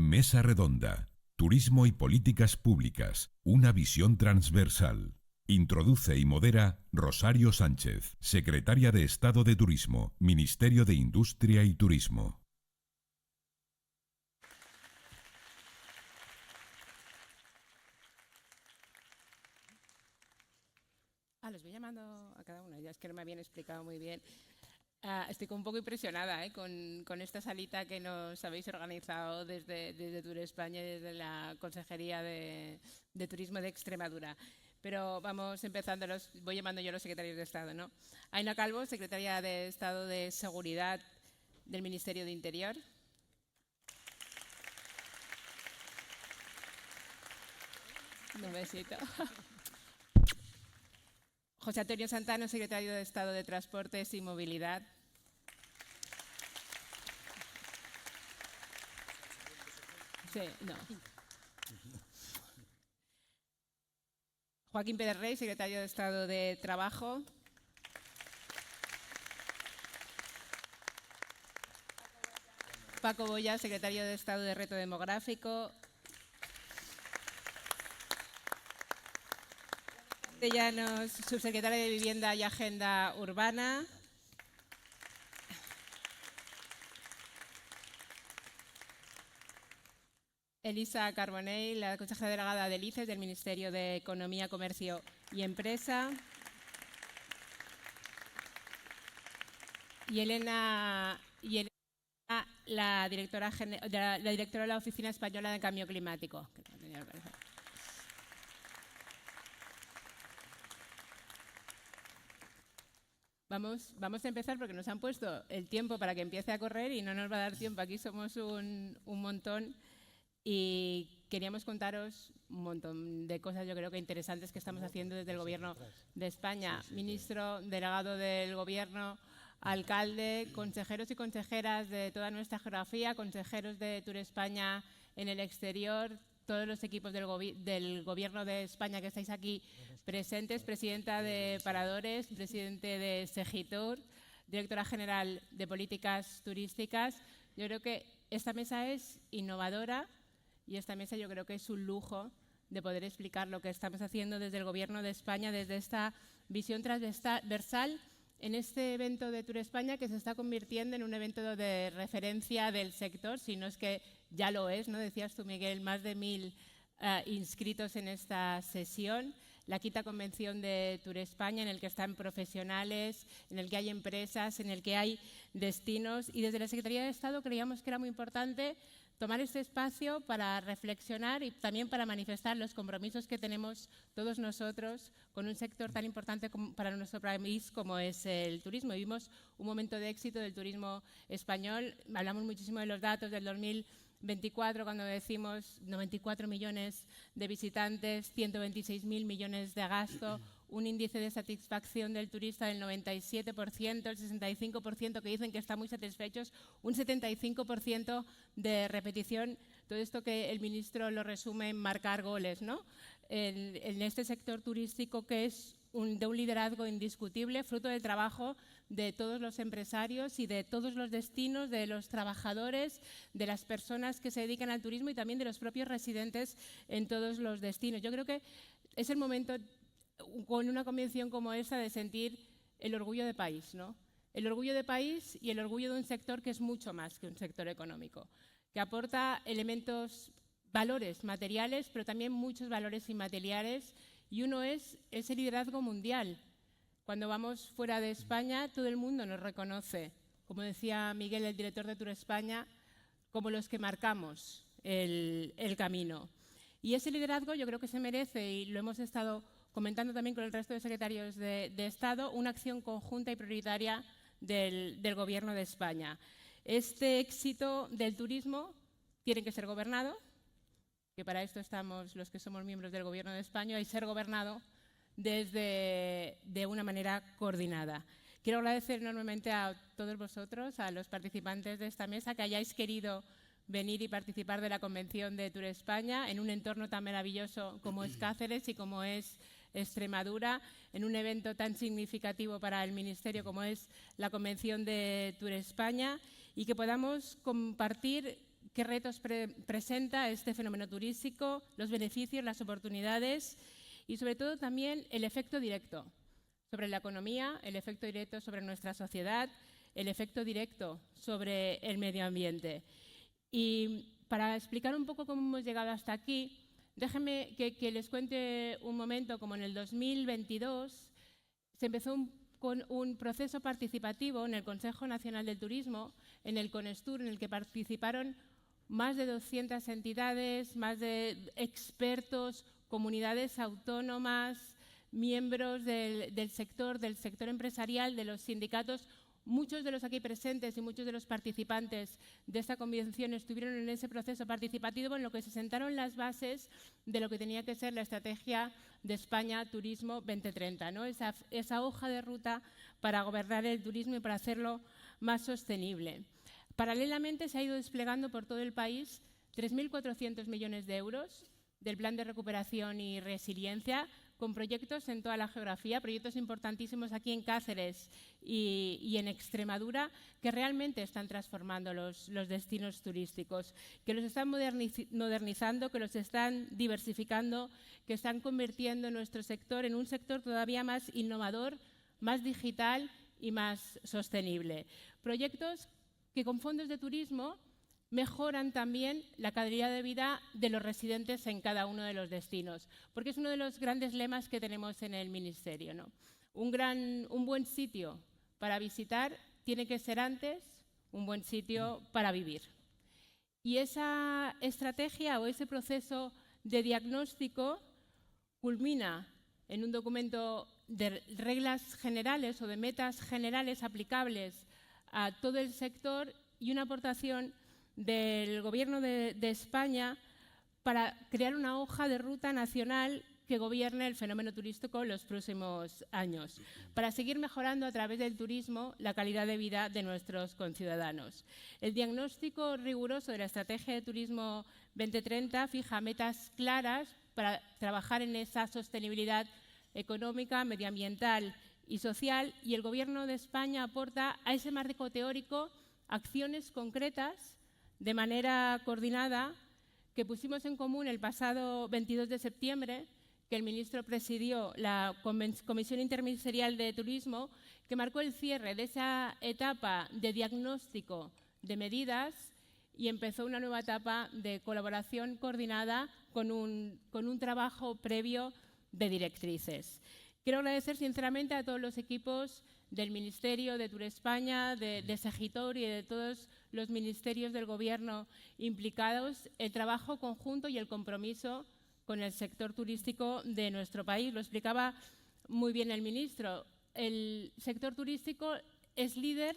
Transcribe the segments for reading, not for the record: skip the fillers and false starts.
Mesa Redonda. Turismo y políticas públicas. Una visión transversal. Introduce y modera Rosario Sánchez, Secretaria de Estado de Turismo, Ministerio de Industria y Turismo. Les voy llamando a cada una, ya es que no me habían explicado muy bien. Estoy un poco impresionada con esta salita que nos habéis organizado desde Tour España y desde la Consejería de Turismo de Extremadura. Pero vamos empezando, voy llamando yo a los secretarios de Estado, ¿no? Aina Calvo, Secretaria de Estado de Seguridad del Ministerio de Interior. Un besito. José Antonio Santano, Secretario de Estado de Transportes y Movilidad. Sí, no. Joaquín Pérez Rey, Secretario de Estado de Trabajo. Paco Boya, Secretario de Estado de Reto Demográfico. Castellanos, Subsecretaria de Vivienda y Agenda Urbana. Elisa Carbonell, la consejera delegada del ICES, del Ministerio de Economía, Comercio y Empresa. Y Elena, la directora de la Oficina Española de Cambio Climático. Vamos a empezar porque nos han puesto el tiempo para que empiece a correr y no nos va a dar tiempo. Aquí somos un montón y queríamos contaros un montón de cosas, yo creo que interesantes que estamos haciendo desde el Gobierno de España. Ministro, delegado del Gobierno, alcalde, consejeros y consejeras de toda nuestra geografía, consejeros de Tour España en el exterior, todos los equipos del Gobierno de España que estáis aquí presentes, presidenta de Paradores, presidente de Segitur, directora general de Políticas Turísticas. Yo creo que esta mesa es innovadora y esta mesa yo creo que es un lujo de poder explicar lo que estamos haciendo desde el Gobierno de España, desde esta visión transversal en este evento de Tour España que se está convirtiendo en un evento de referencia del sector, si no es que ya lo es, ¿no? Decías tú, Miguel, más de 1000 inscritos en esta sesión. La quinta convención de Tour España, en el que están profesionales, en el que hay empresas, en el que hay destinos. Y desde la Secretaría de Estado creíamos que era muy importante tomar este espacio para reflexionar y también para manifestar los compromisos que tenemos todos nosotros con un sector tan importante para nuestro país como es el turismo. Vivimos un momento de éxito del turismo español. Hablamos muchísimo de los datos del 2024 cuando decimos 94 millones de visitantes, 126.000 millones de gasto, un índice de satisfacción del turista del 97%, el 65% que dicen que están muy satisfechos, un 75% de repetición. Todo esto que el ministro lo resume en marcar goles, ¿no? En este sector turístico que es de un liderazgo indiscutible, fruto del trabajo de todos los empresarios y de todos los destinos, de los trabajadores, de las personas que se dedican al turismo y también de los propios residentes en todos los destinos. Yo creo que es el momento, con una convención como esta, de sentir el orgullo de país, ¿no? El orgullo de país y el orgullo de un sector que es mucho más que un sector económico, que aporta elementos, valores materiales, pero también muchos valores inmateriales, y uno es ese liderazgo mundial. Cuando vamos fuera de España, todo el mundo nos reconoce, como decía Miguel, el director de Tour España, como los que marcamos el camino. Y ese liderazgo yo creo que se merece, y lo hemos estado comentando también con el resto de secretarios de Estado, una acción conjunta y prioritaria del Gobierno de España. Este éxito del turismo tiene que ser gobernado, que para esto estamos los que somos miembros del Gobierno de España, y ser gobernado de una manera coordinada. Quiero agradecer enormemente a todos vosotros, a los participantes de esta mesa, que hayáis querido venir y participar de la Convención de Tour España en un entorno tan maravilloso como es Cáceres y como es Extremadura, en un evento tan significativo para el Ministerio como es la Convención de Tour España, y que podamos compartir qué retos presenta este fenómeno turístico, los beneficios, las oportunidades y sobre todo también el efecto directo sobre la economía, el efecto directo sobre nuestra sociedad, el efecto directo sobre el medio ambiente. Y para explicar un poco cómo hemos llegado hasta aquí, déjenme que les cuente un momento como en el 2022 se empezó con un proceso participativo en el Consejo Nacional del Turismo, en el CONESTUR, en el que participaron más de 200 entidades, más de expertos, comunidades autónomas, miembros del sector empresarial, de los sindicatos. Muchos de los aquí presentes y muchos de los participantes de esta convención estuvieron en ese proceso participativo en lo que se sentaron las bases de lo que tenía que ser la estrategia de España Turismo 2030, ¿no? Esa hoja de ruta para gobernar el turismo y para hacerlo más sostenible. Paralelamente se ha ido desplegando por todo el país 3.400 millones de euros del Plan de Recuperación y Resiliencia, con proyectos en toda la geografía, proyectos importantísimos aquí en Cáceres y en Extremadura, que realmente están transformando los destinos turísticos, que los están modernizando, que los están diversificando, que están convirtiendo nuestro sector en un sector todavía más innovador, más digital y más sostenible. Proyectos que con fondos de turismo mejoran también la calidad de vida de los residentes en cada uno de los destinos, porque es uno de los grandes lemas que tenemos en el Ministerio, ¿no? Un buen sitio para visitar tiene que ser antes un buen sitio para vivir. Y esa estrategia o ese proceso de diagnóstico culmina en un documento de reglas generales o de metas generales aplicables a todo el sector y una aportación del Gobierno de España para crear una hoja de ruta nacional que gobierne el fenómeno turístico en los próximos años, para seguir mejorando a través del turismo la calidad de vida de nuestros conciudadanos. El diagnóstico riguroso de la Estrategia de Turismo 2030 fija metas claras para trabajar en esa sostenibilidad económica, medioambiental y social, y el Gobierno de España aporta a ese marco teórico acciones concretas de manera coordinada que pusimos en común el pasado 22 de septiembre, que el ministro presidió la Comisión Interministerial de Turismo, que marcó el cierre de esa etapa de diagnóstico de medidas y empezó una nueva etapa de colaboración coordinada con un trabajo previo de directrices. Quiero agradecer sinceramente a todos los equipos del Ministerio, de Turespaña, de Segitor y de todos los ministerios del Gobierno implicados, el trabajo conjunto y el compromiso con el sector turístico de nuestro país. Lo explicaba muy bien el ministro. El sector turístico es líder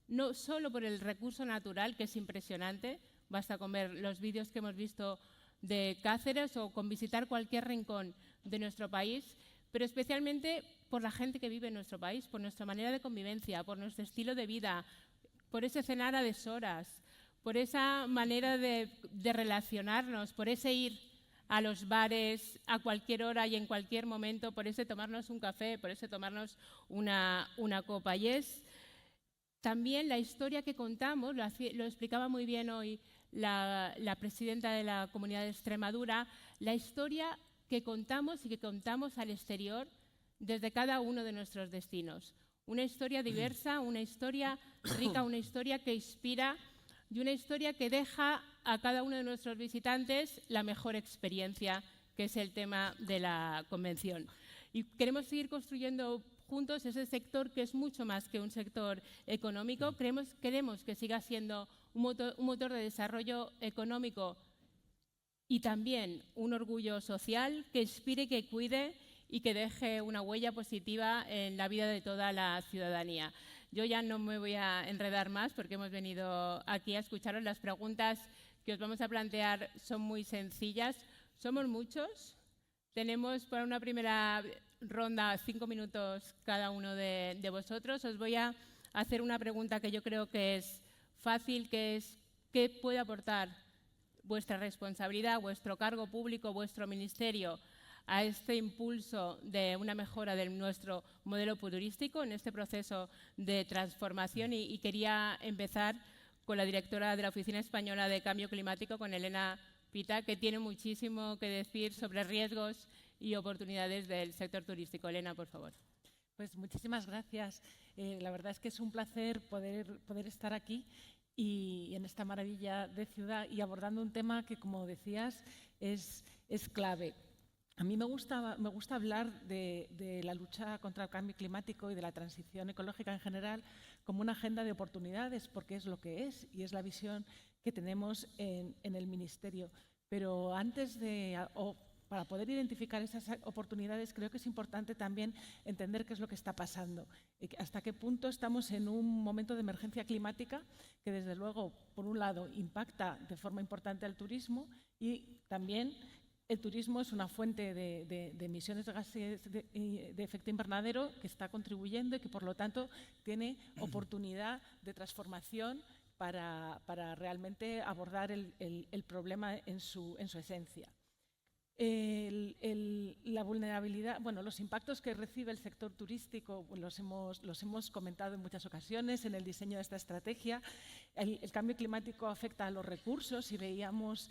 no solo por el recurso natural, que es impresionante, basta con ver los vídeos que hemos visto de Cáceres o con visitar cualquier rincón de nuestro país, pero especialmente por la gente que vive en nuestro país, por nuestra manera de convivencia, por nuestro estilo de vida, por ese cenar a deshoras, por esa manera de relacionarnos, por ese ir a los bares a cualquier hora y en cualquier momento, por ese tomarnos un café, por ese tomarnos una copa. Y es también la historia que contamos, lo explicaba muy bien hoy la presidenta de la Comunidad de Extremadura, la historia que contamos y que contamos al exterior desde cada uno de nuestros destinos. Una historia diversa, una historia rica, una historia que inspira y una historia que deja a cada uno de nuestros visitantes la mejor experiencia, que es el tema de la convención. Y queremos seguir construyendo juntos ese sector que es mucho más que un sector económico. Queremos que siga siendo un motor de desarrollo económico y también un orgullo social que inspire, que cuide y que deje una huella positiva en la vida de toda la ciudadanía. Yo ya no me voy a enredar más porque hemos venido aquí a escucharos. Las preguntas que os vamos a plantear son muy sencillas. Somos muchos. Tenemos para una primera ronda 5 minutos cada uno de vosotros. Os voy a hacer una pregunta que yo creo que es fácil, que es ¿qué puede aportar vuestra responsabilidad, vuestro cargo público, vuestro ministerio a este impulso de una mejora de nuestro modelo turístico en este proceso de transformación? Y quería empezar con la directora de la Oficina Española de Cambio Climático, con Elena Pita, que tiene muchísimo que decir sobre riesgos y oportunidades del sector turístico. Elena, por favor. Pues muchísimas gracias. La verdad es que es un placer poder estar aquí y en esta maravilla de ciudad y abordando un tema que, como decías, es clave. A mí me gusta hablar de la lucha contra el cambio climático y de la transición ecológica en general como una agenda de oportunidades, porque es lo que es y es la visión que tenemos en el Ministerio. Pero para poder identificar esas oportunidades, creo que es importante también entender qué es lo que está pasando, hasta qué punto estamos en un momento de emergencia climática que, desde luego, por un lado, impacta de forma importante al turismo y también el turismo es una fuente de emisiones de gases de efecto invernadero que está contribuyendo y que, por lo tanto, tiene oportunidad de transformación para realmente abordar el problema en su esencia. La vulnerabilidad, los impactos que recibe el sector turístico los hemos comentado en muchas ocasiones en el diseño de esta estrategia. El cambio climático afecta a los recursos y veíamos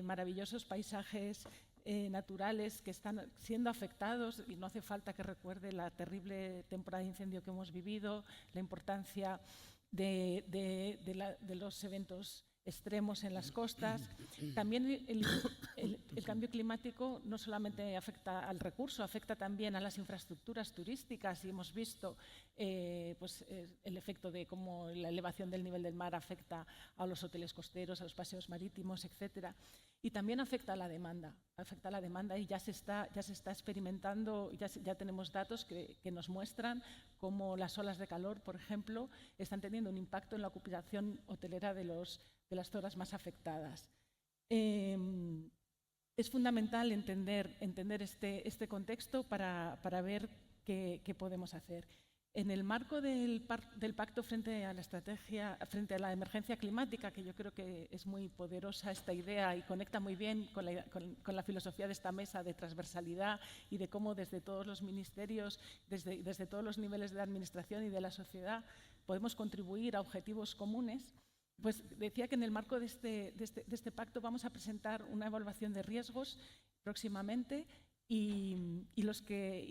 maravillosos paisajes naturales que están siendo afectados, y no hace falta que recuerde la terrible temporada de incendio que hemos vivido, la importancia de los eventos extremos en las costas. También el cambio climático no solamente afecta al recurso, afecta también a las infraestructuras turísticas, y hemos visto el efecto de cómo la elevación del nivel del mar afecta a los hoteles costeros, a los paseos marítimos, etcétera. Y también afecta a la demanda y ya se está experimentando, ya tenemos datos que nos muestran cómo las olas de calor, por ejemplo, están teniendo un impacto en la ocupación hotelera de las zonas más afectadas. Es fundamental entender este contexto para ver qué podemos hacer. En el marco del pacto frente a la emergencia climática, que yo creo que es muy poderosa esta idea y conecta muy bien con la filosofía de esta mesa de transversalidad y de cómo desde todos los ministerios, desde todos los niveles de la administración y de la sociedad podemos contribuir a objetivos comunes, pues decía que en el marco de este pacto vamos a presentar una evaluación de riesgos próximamente. Y los que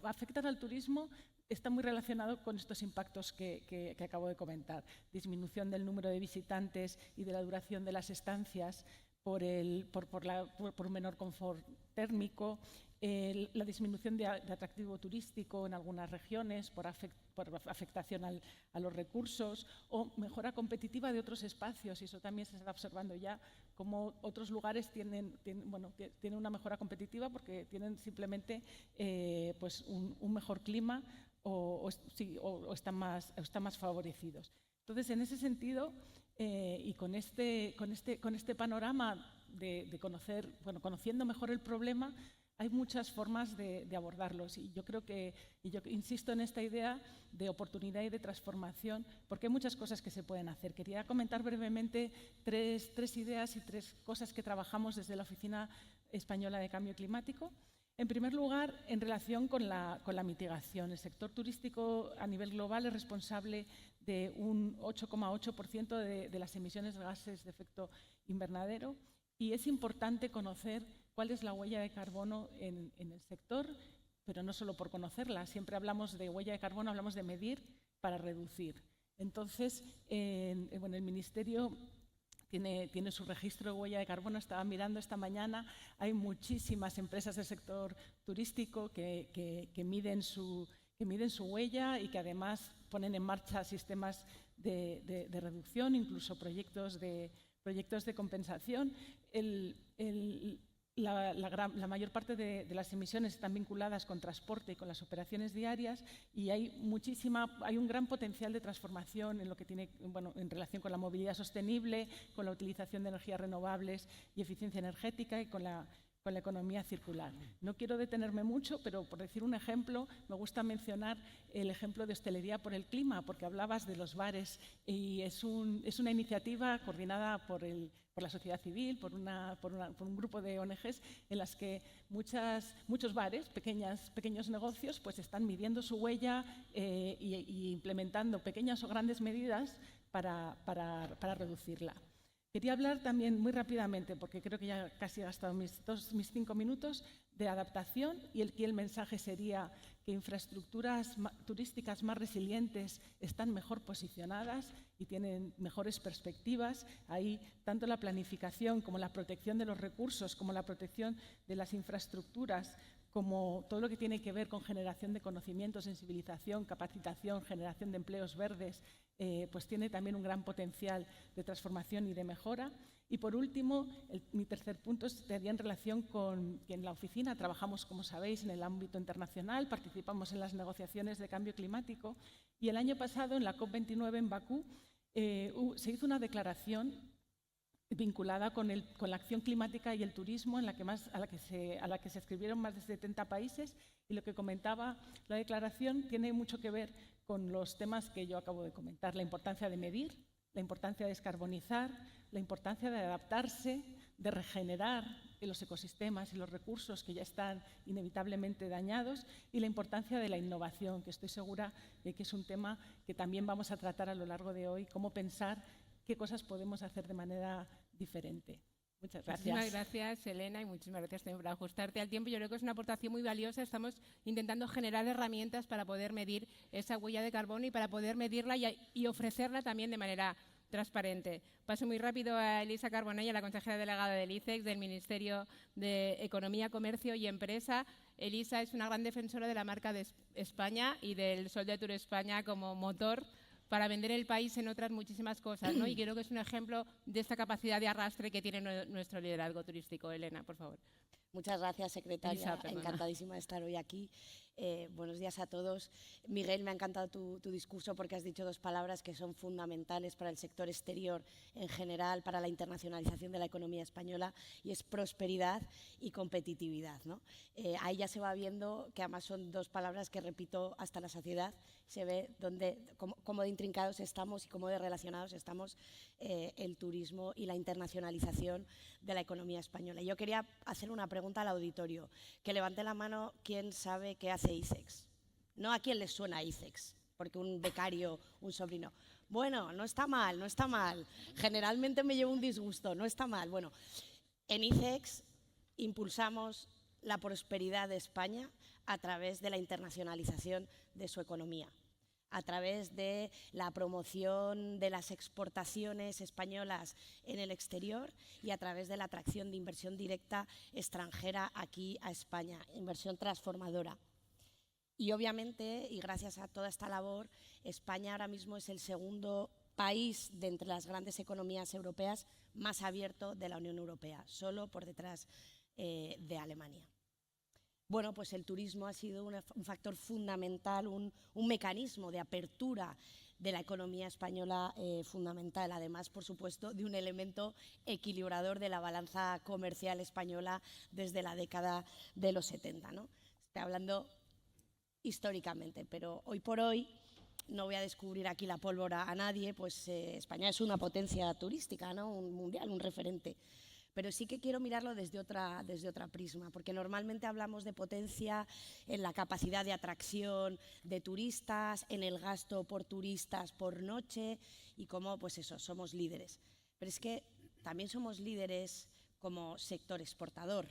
afectan al turismo está muy relacionado con estos impactos que acabo de comentar. Disminución del número de visitantes y de la duración de las estancias por menor confort térmico, la disminución de atractivo turístico en algunas regiones por afectación a los recursos, o mejora competitiva de otros espacios, y eso también se está observando ya, como otros lugares tienen una mejora competitiva porque tienen simplemente un mejor clima o están más favorecidos. Entonces, en ese sentido, y con este panorama de conociendo mejor el problema, hay muchas formas de abordarlos, y yo insisto en esta idea de oportunidad y de transformación, porque hay muchas cosas que se pueden hacer. Quería comentar brevemente tres ideas y tres cosas que trabajamos desde la Oficina Española de Cambio Climático. En primer lugar, en relación con la mitigación. El sector turístico a nivel global es responsable de un 8,8% de las emisiones de gases de efecto invernadero, y es importante conocer cuál es la huella de carbono en el sector, pero no solo por conocerla. Siempre hablamos de huella de carbono, hablamos de medir para reducir. Entonces, el Ministerio tiene su registro de huella de carbono. Estaba mirando esta mañana, hay muchísimas empresas del sector turístico que miden su huella y que además ponen en marcha sistemas de reducción, incluso proyectos de compensación. La mayor parte de las emisiones están vinculadas con transporte y con las operaciones diarias, y hay un gran potencial de transformación en lo que tiene, en relación con la movilidad sostenible, con la utilización de energías renovables y eficiencia energética, y con la con la economía circular. No quiero detenerme mucho, pero por decir un ejemplo, me gusta mencionar el ejemplo de Hostelería por el Clima, porque hablabas de los bares y es una iniciativa coordinada por la sociedad civil, por un grupo de ONGs en las que muchos bares, pequeños negocios, pues están midiendo su huella y implementando pequeñas o grandes medidas para reducirla. Quería hablar también muy rápidamente, porque creo que ya casi he gastado mis 5 minutos, de adaptación, y aquí el mensaje sería que infraestructuras turísticas más resilientes están mejor posicionadas y tienen mejores perspectivas. Ahí tanto la planificación como la protección de los recursos, como la protección de las infraestructuras, como todo lo que tiene que ver con generación de conocimiento, sensibilización, capacitación, generación de empleos verdes, pues tiene también un gran potencial de transformación y de mejora. Y por último, mi tercer punto estaría en relación con que en la oficina trabajamos, como sabéis, en el ámbito internacional, participamos en las negociaciones de cambio climático y el año pasado, en la COP29 en Bakú, se hizo una declaración vinculada con la acción climática y el turismo, a la que se escribieron más de 70 países, y lo que comentaba la declaración tiene mucho que ver con los temas que yo acabo de comentar: la importancia de medir, la importancia de descarbonizar, la importancia de adaptarse, de regenerar los ecosistemas y los recursos que ya están inevitablemente dañados, y la importancia de la innovación, que estoy segura de que es un tema que también vamos a tratar a lo largo de hoy: cómo pensar qué cosas podemos hacer de manera diferente. Muchas gracias. Muchísimas gracias, Elena, y muchísimas gracias también por ajustarte al tiempo. Yo creo que es una aportación muy valiosa. Estamos intentando generar herramientas para poder medir esa huella de carbono y para poder medirla y ofrecerla también de manera transparente. Paso muy rápido a Elisa Carbonell, la consejera delegada del ICEX, del Ministerio de Economía, Comercio y Empresa. Elisa es una gran defensora de la marca de España y del Sol de Tour España como motor para vender el país en otras muchísimas cosas, ¿no? Y creo que es un ejemplo de esta capacidad de arrastre que tiene nuestro liderazgo turístico. Elena, por favor. Muchas gracias, secretaria. Elisa, encantadísima de estar hoy aquí. Buenos días a todos. Miguel, me ha encantado tu discurso porque has dicho dos palabras que son fundamentales para el sector exterior en general, para la internacionalización de la economía española, y es prosperidad y competitividad, ¿no? Ahí ya se va viendo que además son dos palabras que repito hasta la saciedad. Se ve cómo de intrincados estamos y cómo de relacionados estamos el turismo y la internacionalización de la economía española. Yo quería hacer una pregunta al auditorio. Que levante la mano quién sabe qué hace ICEX. No a quién le suena ICEX, porque un becario, un sobrino. Bueno, no está mal, no está mal. Generalmente me llevo un disgusto, no está mal. Bueno, en ICEX impulsamos la prosperidad de España a través de la internacionalización de su economía, a través de la promoción de las exportaciones españolas en el exterior y a través de la atracción de inversión directa extranjera aquí a España, inversión transformadora. Y obviamente, y gracias a toda esta labor, España ahora mismo es el segundo país de entre las grandes economías europeas más abierto de la Unión Europea, solo por detrás de Alemania. Bueno, pues el turismo ha sido un factor fundamental, un mecanismo de apertura de la economía española fundamental, además, por supuesto, de un elemento equilibrador de la balanza comercial española desde la década de los 70, ¿no? Estoy hablando históricamente, pero hoy por hoy, no voy a descubrir aquí la pólvora a nadie, pues España es una potencia turística, ¿no? Un mundial, un referente. Pero sí que quiero mirarlo desde otra prisma, porque normalmente hablamos de potencia en la capacidad de atracción de turistas, en el gasto por turistas por noche y cómo, pues eso, somos líderes. Pero es que también somos líderes como sector exportador,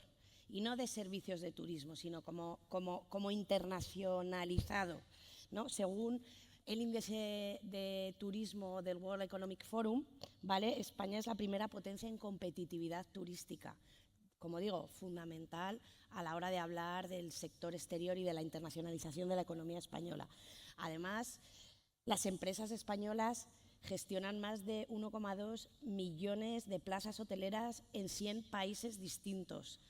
y no de servicios de turismo, sino como internacionalizado, ¿no? Según el índice de turismo del World Economic Forum, ¿vale? España es la primera potencia en competitividad turística. Como digo, fundamental a la hora de hablar del sector exterior y de la internacionalización de la economía española. Además, las empresas españolas gestionan más de 1,2 millones de plazas hoteleras en 100 países distintos.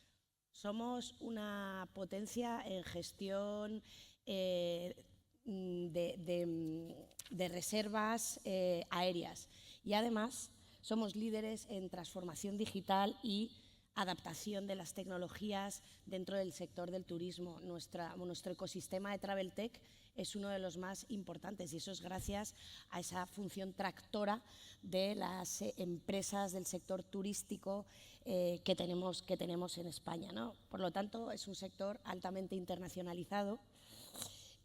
Somos una potencia en gestión de reservas aéreas, y además somos líderes en transformación digital y adaptación de las tecnologías dentro del sector del turismo. Nuestro ecosistema de Travel Tech es uno de los más importantes, y eso es gracias a esa función tractora de las empresas del sector turístico que tenemos en España, ¿no? Por lo tanto, es un sector altamente internacionalizado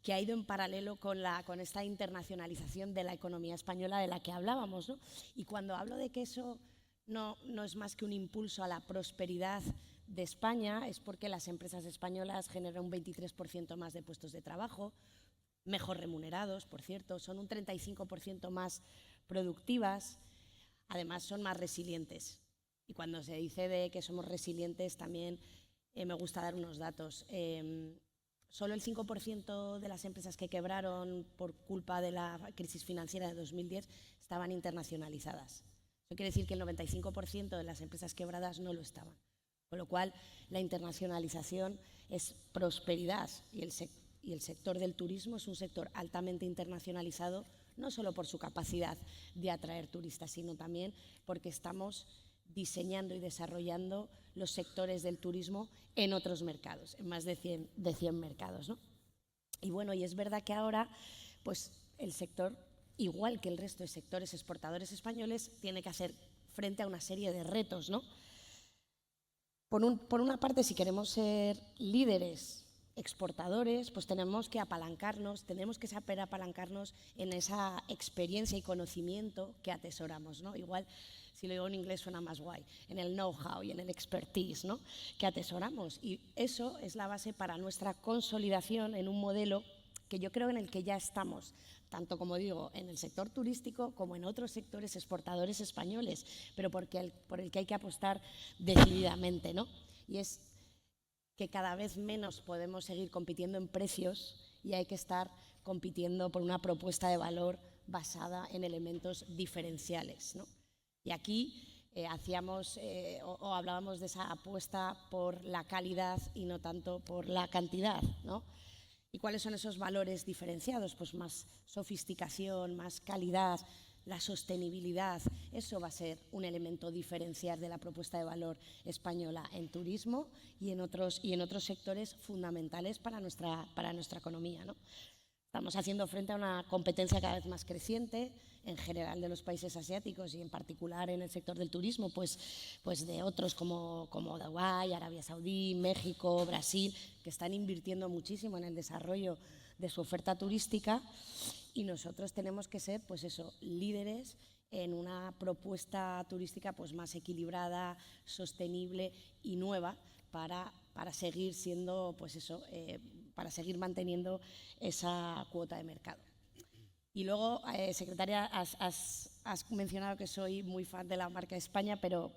que ha ido en paralelo con esta internacionalización de la economía española de la que hablábamos, ¿no? Y cuando hablo de que eso no es más que un impulso a la prosperidad de España, es porque las empresas españolas generan un 23% más de puestos de trabajo, mejor remunerados, por cierto, son un 35% más productivas, además son más resilientes. Y cuando se dice de que somos resilientes, también me gusta dar unos datos. Solo el 5% de las empresas que quebraron por culpa de la crisis financiera de 2010 estaban internacionalizadas. Eso quiere decir que el 95% de las empresas quebradas no lo estaban. Con lo cual, la internacionalización es prosperidad, y el sector del turismo es un sector altamente internacionalizado, no solo por su capacidad de atraer turistas, sino también porque estamos diseñando y desarrollando los sectores del turismo en otros mercados, en más de 100 mercados, ¿no? Y bueno, y es verdad que ahora pues, el sector, igual que el resto de sectores exportadores españoles, tiene que hacer frente a una serie de retos, ¿no? Por una parte, si queremos ser líderes exportadores, pues tenemos que apalancarnos, tenemos que saber apalancarnos en esa experiencia y conocimiento que atesoramos, ¿no? Igual, si lo digo en inglés suena más guay, en el know-how y en el expertise, ¿no?, que atesoramos. Y eso es la base para nuestra consolidación en un modelo que yo creo en el que ya estamos, tanto, como digo, en el sector turístico como en otros sectores exportadores españoles, pero por el que hay que apostar decididamente, ¿no? Y es que cada vez menos podemos seguir compitiendo en precios y hay que estar compitiendo por una propuesta de valor basada en elementos diferenciales, ¿no? Y aquí hablábamos de esa apuesta por la calidad y no tanto por la cantidad, ¿no? ¿Y cuáles son esos valores diferenciados? Pues más sofisticación, más calidad, la sostenibilidad. Eso va a ser un elemento diferencial de la propuesta de valor española en turismo y en otros sectores fundamentales para nuestra economía, ¿no? Estamos haciendo frente a una competencia cada vez más creciente en general de los países asiáticos y en particular en el sector del turismo, pues de otros como Dubái, Arabia Saudí, México, Brasil, que están invirtiendo muchísimo en el desarrollo de su oferta turística, y nosotros tenemos que ser, pues eso, líderes en una propuesta turística pues más equilibrada, sostenible y nueva para seguir siendo, pues eso, para seguir manteniendo esa cuota de mercado. Y luego, secretaria, has mencionado que soy muy fan de la marca España, pero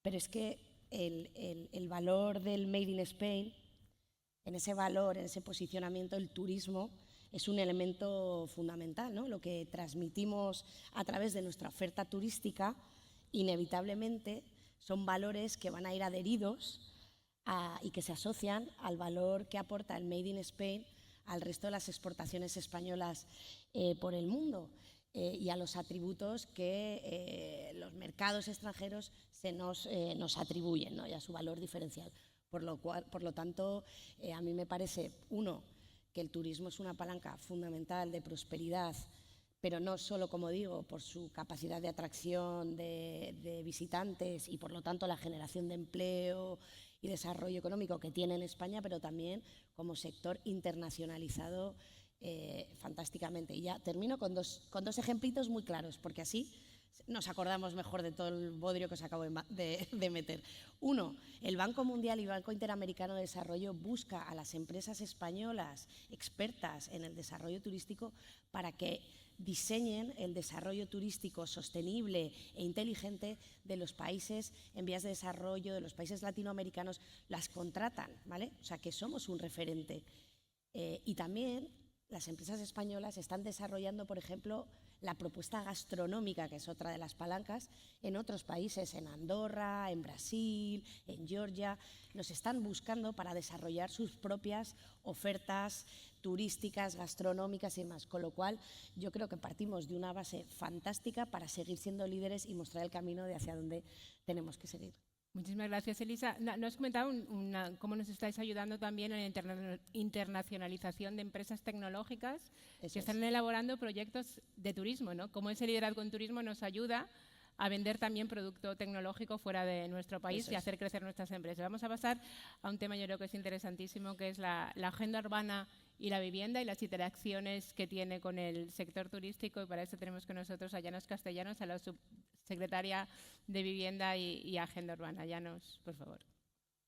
es que el valor del Made in Spain, en ese valor, en ese posicionamiento, el turismo es un elemento fundamental, ¿no? Lo que transmitimos a través de nuestra oferta turística, inevitablemente, son valores que van a ir adheridos y que se asocian al valor que aporta el Made in Spain al resto de las exportaciones españolas por el mundo y a los atributos que los mercados extranjeros nos atribuyen, ¿no?, y a su valor diferencial. Por lo tanto, a mí me parece, uno, que el turismo es una palanca fundamental de prosperidad, pero no solo, como digo, por su capacidad de atracción de visitantes y, por lo tanto, la generación de empleo y desarrollo económico que tiene en España, pero también como sector internacionalizado fantásticamente. Y ya termino con dos ejemplitos muy claros, porque así nos acordamos mejor de todo el bodrio que os acabo de meter. Uno, el Banco Mundial y el Banco Interamericano de Desarrollo busca a las empresas españolas expertas en el desarrollo turístico para que diseñen el desarrollo turístico sostenible e inteligente de los países en vías de desarrollo, de los países latinoamericanos. Las contratan, ¿vale? O sea, que somos un referente. Y también las empresas españolas están desarrollando, por ejemplo, la propuesta gastronómica, que es otra de las palancas, en otros países, en Andorra, en Brasil, en Georgia. Nos están buscando para desarrollar sus propias ofertas turísticas, gastronómicas y demás. Con lo cual, yo creo que partimos de una base fantástica para seguir siendo líderes y mostrar el camino de hacia dónde tenemos que seguir. Muchísimas gracias, Elisa. Nos has comentado cómo nos estáis ayudando también en la internacionalización de empresas tecnológicas que están elaborando proyectos de turismo, ¿no? Cómo ese liderazgo en turismo nos ayuda a vender también producto tecnológico fuera de nuestro país y hacer crecer nuestras empresas. Vamos a pasar a un tema yo creo que es interesantísimo, que es la agenda urbana y la vivienda y las interacciones que tiene con el sector turístico, y para eso tenemos con nosotros a Llanos Castellanos, a la subsecretaria de Vivienda y Agenda Urbana. Llanos, por favor.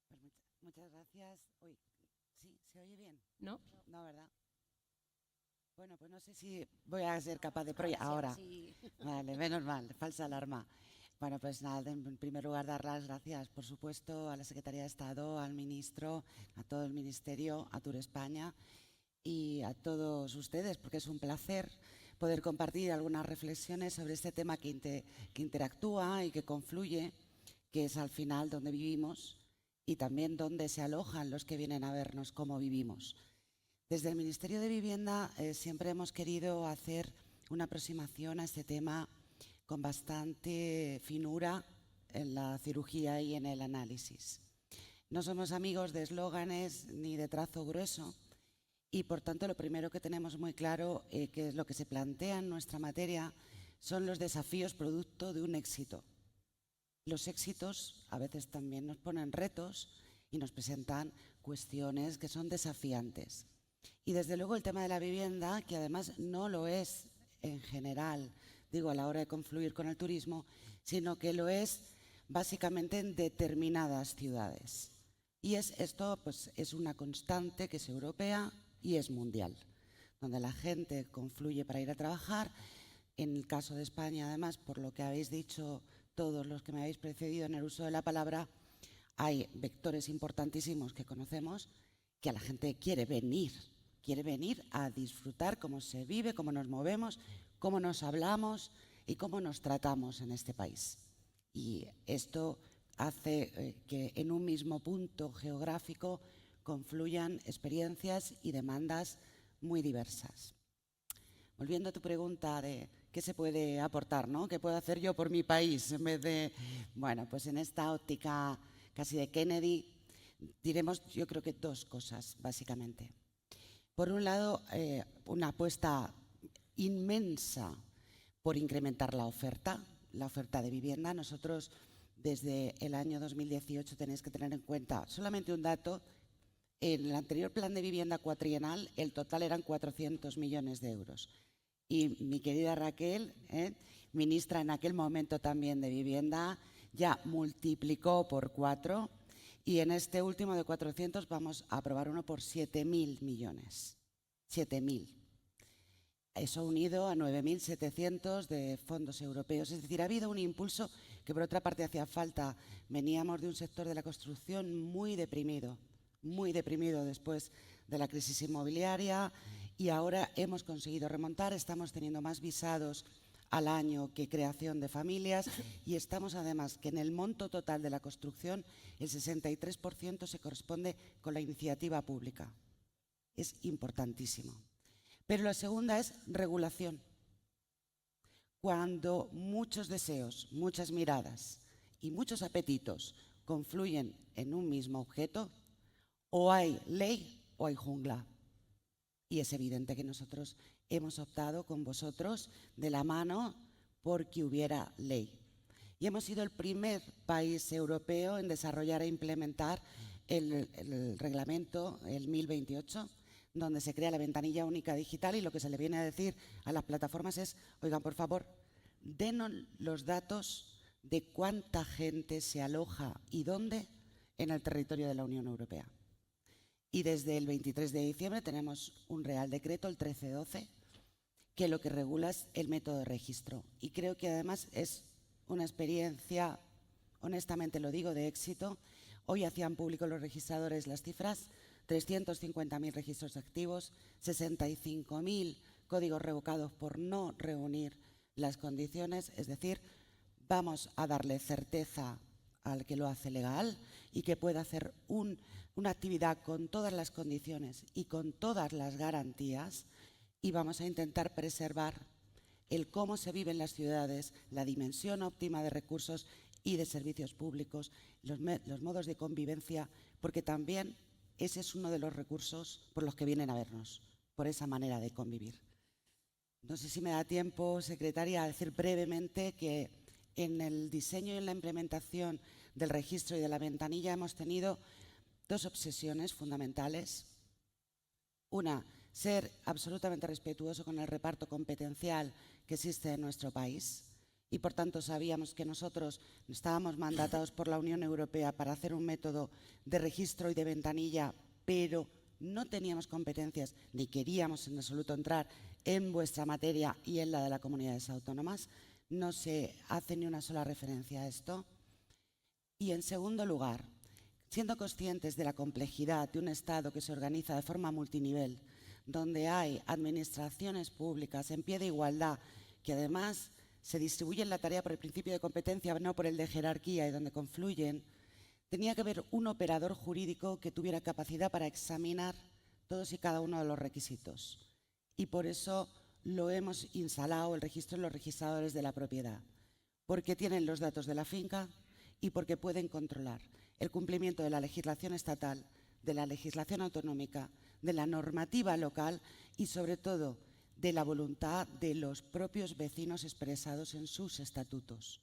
Pues muchas gracias. Uy, ¿sí? ¿Se oye bien? ¿No? No, ¿verdad? Bueno, pues no sé si voy a ser capaz de proyectar ahora. Sí. Vale, menos mal, falsa alarma. Bueno, pues nada, en primer lugar dar las gracias, por supuesto, a la Secretaría de Estado, al Ministro, a todo el Ministerio, a Tour España y a todos ustedes, porque es un placer poder compartir algunas reflexiones sobre este tema que interactúa y que confluye, que es al final donde vivimos y también donde se alojan los que vienen a vernos cómo vivimos. Desde el Ministerio de Vivienda siempre hemos querido hacer una aproximación a este tema con bastante finura en la cirugía y en el análisis. No somos amigos de eslóganes ni de trazo grueso y, por tanto, lo primero que tenemos muy claro que es lo que se plantea en nuestra materia son los desafíos producto de un éxito. Los éxitos a veces también nos ponen retos y nos presentan cuestiones que son desafiantes. Y desde luego el tema de la vivienda, que además no lo es en general, digo, a la hora de confluir con el turismo, sino que lo es básicamente en determinadas ciudades. Y esto pues, es una constante que es europea y es mundial, donde la gente confluye para ir a trabajar. En el caso de España, además, por lo que habéis dicho todos los que me habéis precedido en el uso de la palabra, hay vectores importantísimos que conocemos que a la gente quiere venir a disfrutar cómo se vive, cómo nos movemos, cómo nos hablamos y cómo nos tratamos en este país. Y esto hace que en un mismo punto geográfico confluyan experiencias y demandas muy diversas. Volviendo a tu pregunta de qué se puede aportar, ¿no? ¿Qué puedo hacer yo por mi país? En vez de, bueno, pues en esta óptica casi de Kennedy, diremos yo creo que dos cosas, básicamente. Por un lado, una apuesta inmensa por incrementar la oferta de vivienda. Nosotros, desde el año 2018, tenéis que tener en cuenta solamente un dato. En el anterior plan de vivienda cuatrienal, el total eran 400 millones de euros. Y mi querida Raquel, ministra en aquel momento también de Vivienda, ya multiplicó por 4 y en este último de 400 vamos a aprobar uno por 7.000 millones. 7.000. Eso unido a 9.700 de fondos europeos. Es decir, ha habido un impulso que por otra parte hacía falta. Veníamos de un sector de la construcción muy deprimido después de la crisis inmobiliaria y ahora hemos conseguido remontar, estamos teniendo más visados al año que creación de familias y estamos además que en el monto total de la construcción el 63% se corresponde con la iniciativa pública. Es importantísimo. Pero la segunda es regulación. Cuando muchos deseos, muchas miradas y muchos apetitos confluyen en un mismo objeto, o hay ley o hay jungla. Y es evidente que nosotros hemos optado con vosotros de la mano porque hubiera ley. Y hemos sido el primer país europeo en desarrollar e implementar el reglamento, el 1028, donde se crea la ventanilla única digital y lo que se le viene a decir a las plataformas es, oigan, por favor, denos los datos de cuánta gente se aloja y dónde en el territorio de la Unión Europea. Y desde el 23 de diciembre tenemos un Real Decreto, el 1312, que lo que regula es el método de registro. Y creo que además es una experiencia, honestamente lo digo, de éxito. Hoy hacían público los registradores las cifras, 350.000 registros activos, 65.000 códigos revocados por no reunir las condiciones. Es decir, vamos a darle certeza al que lo hace legal y que pueda hacer una actividad con todas las condiciones y con todas las garantías, y vamos a intentar preservar el cómo se vive en las ciudades, la dimensión óptima de recursos y de servicios públicos, los modos de convivencia, porque también ese es uno de los recursos por los que vienen a vernos, por esa manera de convivir. No sé si me da tiempo, secretaria, a decir brevemente que en el diseño y en la implementación del registro y de la ventanilla hemos tenido dos obsesiones fundamentales. Una, ser absolutamente respetuoso con el reparto competencial que existe en nuestro país y, por tanto, sabíamos que nosotros estábamos mandatados por la Unión Europea para hacer un método de registro y de ventanilla, pero no teníamos competencias ni queríamos en absoluto entrar en vuestra materia y en la de las comunidades autónomas. No se hace ni una sola referencia a esto. Y, en segundo lugar, siendo conscientes de la complejidad de un Estado que se organiza de forma multinivel, donde hay administraciones públicas en pie de igualdad, que además se distribuyen la tarea por el principio de competencia, no por el de jerarquía, y donde confluyen, tenía que haber un operador jurídico que tuviera capacidad para examinar todos y cada uno de los requisitos. Y por eso lo hemos instalado el registro de los registradores de la propiedad, porque tienen los datos de la finca y porque pueden controlar el cumplimiento de la legislación estatal, de la legislación autonómica, de la normativa local y, sobre todo, de la voluntad de los propios vecinos expresados en sus estatutos.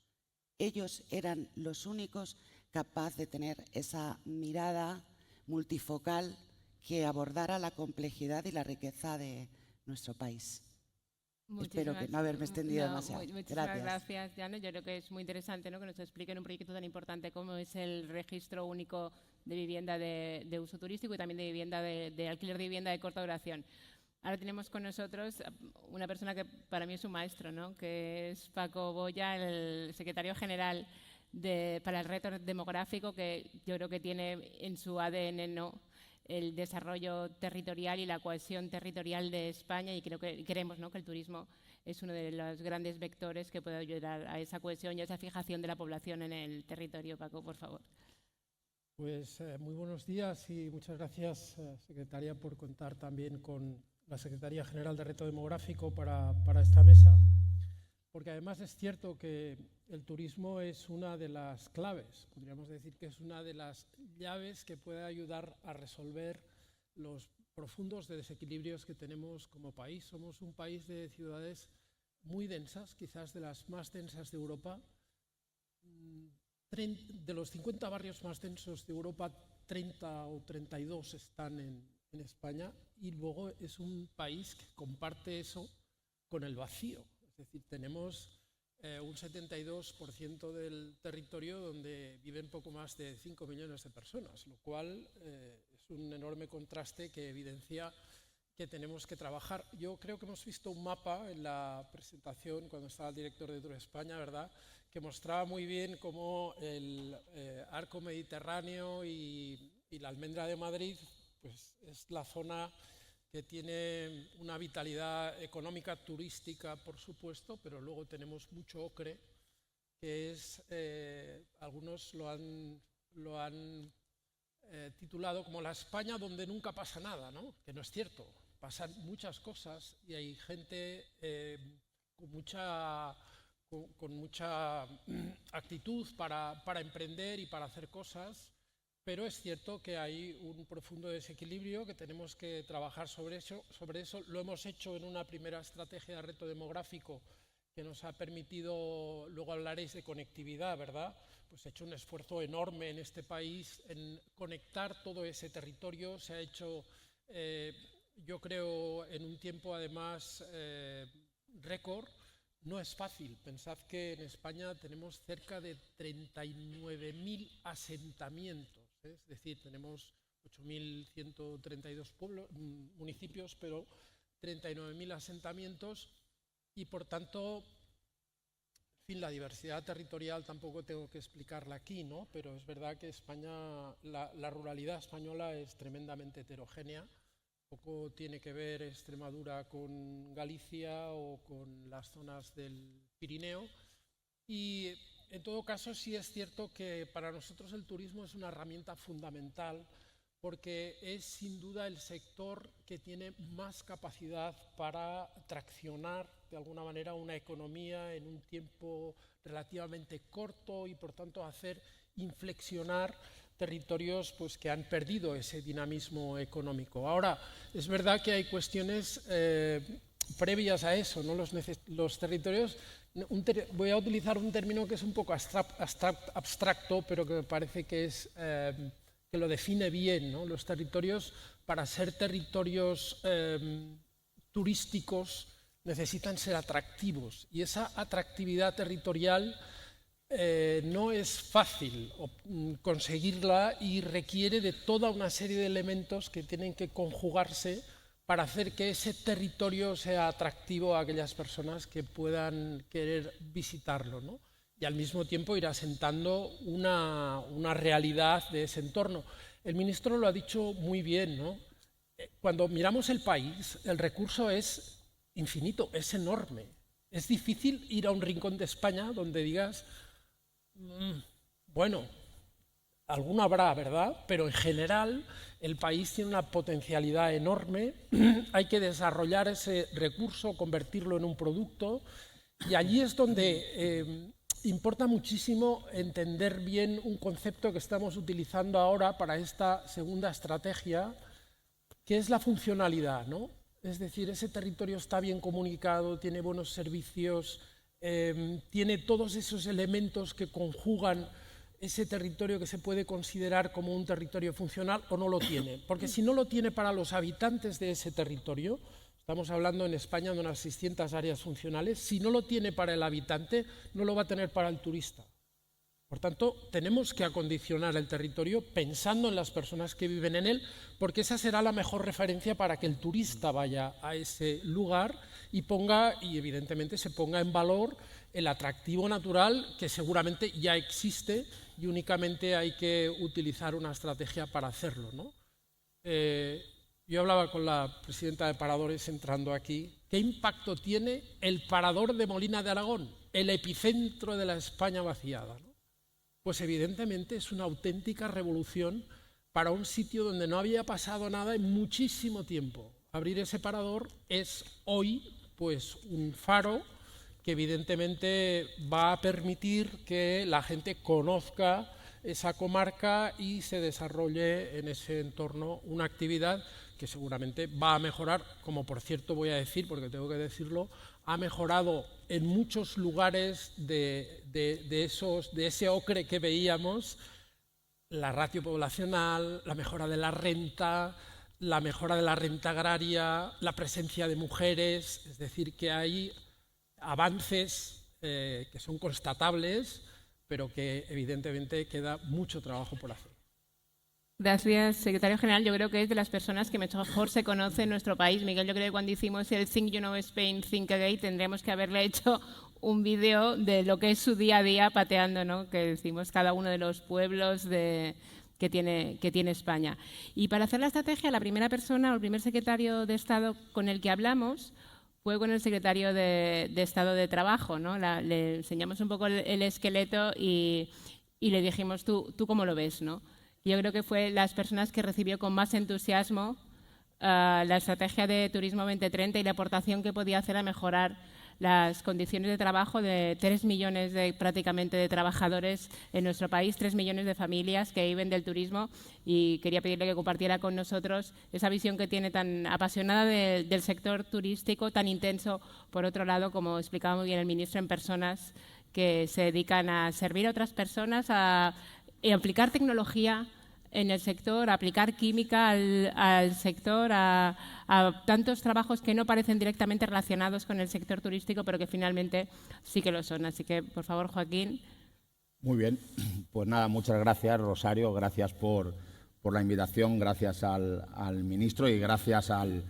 Ellos eran los únicos capaces de tener esa mirada multifocal que abordara la complejidad y la riqueza de nuestro país. Espero que no haberme extendido demasiado. Muchísimas gracias, Jana. Yo creo que es muy interesante, ¿no?, que nos expliquen un proyecto tan importante como es el registro único de vivienda de uso turístico y también de vivienda de alquiler de vivienda de corta duración. Ahora tenemos con nosotros una persona que para mí es un maestro, ¿no?, que es Paco Boya, el secretario general para el reto demográfico, que yo creo que tiene en su ADN, ¿no?, el desarrollo territorial y la cohesión territorial de España, y creo que creemos, ¿no?, que el turismo es uno de los grandes vectores que puede ayudar a esa cohesión y a esa fijación de la población en el territorio. Paco, por favor. Pues muy buenos días y muchas gracias, secretaria, por contar también con la Secretaría General de Reto Demográfico para esta mesa, porque además es cierto que el turismo es una de las claves, podríamos decir que es una de las llaves que puede ayudar a resolver los profundos desequilibrios que tenemos como país. Somos un país de ciudades muy densas, quizás de las más densas de Europa. De los 50 barrios más densos de Europa, 30 o 32 están en España, y luego es un país que comparte eso con el vacío. Es decir, tenemos un 72% del territorio donde viven poco más de 5 millones de personas, lo cual es un enorme contraste que evidencia que tenemos que trabajar. Yo creo que hemos visto un mapa en la presentación cuando estaba el director de Tour España, ¿verdad?, que mostraba muy bien cómo el arco mediterráneo y la Almendra de Madrid pues, es la zona que tiene una vitalidad económica, turística, por supuesto, pero luego tenemos mucho ocre, que es, algunos lo han titulado como la España donde nunca pasa nada, ¿no? Que no es cierto, pasan muchas cosas y hay gente con mucha actitud para emprender y para hacer cosas. Pero es cierto que hay un profundo desequilibrio que tenemos que trabajar sobre eso. Lo hemos hecho en una primera estrategia de reto demográfico que nos ha permitido, luego hablaréis de conectividad, ¿verdad? Pues ha hecho un esfuerzo enorme en este país en conectar todo ese territorio. Se ha hecho, yo creo, en un tiempo además récord. No es fácil. Pensad que en España tenemos cerca de 39.000 asentamientos. Es decir, tenemos 8.132 municipios, pero 39.000 asentamientos y, por tanto, en fin, la diversidad territorial tampoco tengo que explicarla aquí, ¿no? Pero es verdad que España, la ruralidad española es tremendamente heterogénea. Poco tiene que ver Extremadura con Galicia o con las zonas del Pirineo. Y en todo caso, sí es cierto que para nosotros el turismo es una herramienta fundamental porque es sin duda el sector que tiene más capacidad para traccionar de alguna manera una economía en un tiempo relativamente corto y por tanto hacer inflexionar territorios pues, que han perdido ese dinamismo económico. Ahora, es verdad que hay cuestiones previas a eso, ¿no? Los territorios, voy a utilizar un término que es un poco abstracto, pero que me parece que que lo define bien, ¿no? Los territorios, para ser territorios turísticos, necesitan ser atractivos, y esa atractividad territorial no es fácil conseguirla y requiere de toda una serie de elementos que tienen que conjugarse para hacer que ese territorio sea atractivo a aquellas personas que puedan querer visitarlo, ¿no? Y al mismo tiempo ir asentando una realidad de ese entorno. El ministro lo ha dicho muy bien, ¿no? Cuando miramos el país, el recurso es infinito, es enorme. Es difícil ir a un rincón de España donde digas, bueno, alguno habrá, ¿verdad? Pero en general el país tiene una potencialidad enorme, hay que desarrollar ese recurso, convertirlo en un producto, y allí es donde importa muchísimo entender bien un concepto que estamos utilizando ahora para esta segunda estrategia, que es la funcionalidad, ¿no? Es decir, ese territorio está bien comunicado, tiene buenos servicios, tiene todos esos elementos que conjugan ese territorio que se puede considerar como un territorio funcional, o no lo tiene. Porque si no lo tiene para los habitantes de ese territorio, estamos hablando en España de unas 600 áreas funcionales, si no lo tiene para el habitante, no lo va a tener para el turista. Por tanto, tenemos que acondicionar el territorio pensando en las personas que viven en él, porque esa será la mejor referencia para que el turista vaya a ese lugar y evidentemente se ponga en valor el atractivo natural que seguramente ya existe y únicamente hay que utilizar una estrategia para hacerlo, ¿no? Yo hablaba con la presidenta de Paradores entrando aquí. ¿Qué impacto tiene el Parador de Molina de Aragón, el epicentro de la España vaciada, ¿no? Pues evidentemente es una auténtica revolución para un sitio donde no había pasado nada en muchísimo tiempo. Abrir ese parador es hoy pues un faro que evidentemente va a permitir que la gente conozca esa comarca y se desarrolle en ese entorno una actividad que seguramente va a mejorar, como por cierto voy a decir, porque tengo que decirlo, ha mejorado en muchos lugares de ese ocre que veíamos, la ratio poblacional, la mejora de la renta agraria, la presencia de mujeres, es decir, que hay avances que son constatables, pero que evidentemente queda mucho trabajo por hacer. Gracias, secretario general. Yo creo que es de las personas que mejor se conoce en nuestro país. Miguel, yo creo que cuando hicimos el Think You Know Spain, Think Again, tendríamos que haberle hecho un vídeo de lo que es su día a día pateando, ¿no? Que decimos cada uno de los pueblos que tiene España. Y para hacer la estrategia, la primera persona o el primer secretario de Estado con el que hablamos fue con el secretario de Estado de Trabajo, ¿no? Le enseñamos un poco el esqueleto y le dijimos, ¿tú cómo lo ves, no? Yo creo que fue las personas que recibió con más entusiasmo la estrategia de Turismo 2030 y la aportación que podía hacer a mejorar las condiciones de trabajo de 3 millones prácticamente de trabajadores en nuestro país, 3 millones de familias que viven del turismo, y quería pedirle que compartiera con nosotros esa visión que tiene tan apasionada del sector turístico, tan intenso, por otro lado, como explicaba muy bien el ministro, en personas que se dedican a servir a otras personas, a aplicar tecnología en el sector, a aplicar química al sector, a tantos trabajos que no parecen directamente relacionados con el sector turístico, pero que finalmente sí que lo son. Así que, por favor, Joaquín. Muy bien. Pues nada, muchas gracias, Rosario. Gracias por la invitación, gracias al ministro y gracias al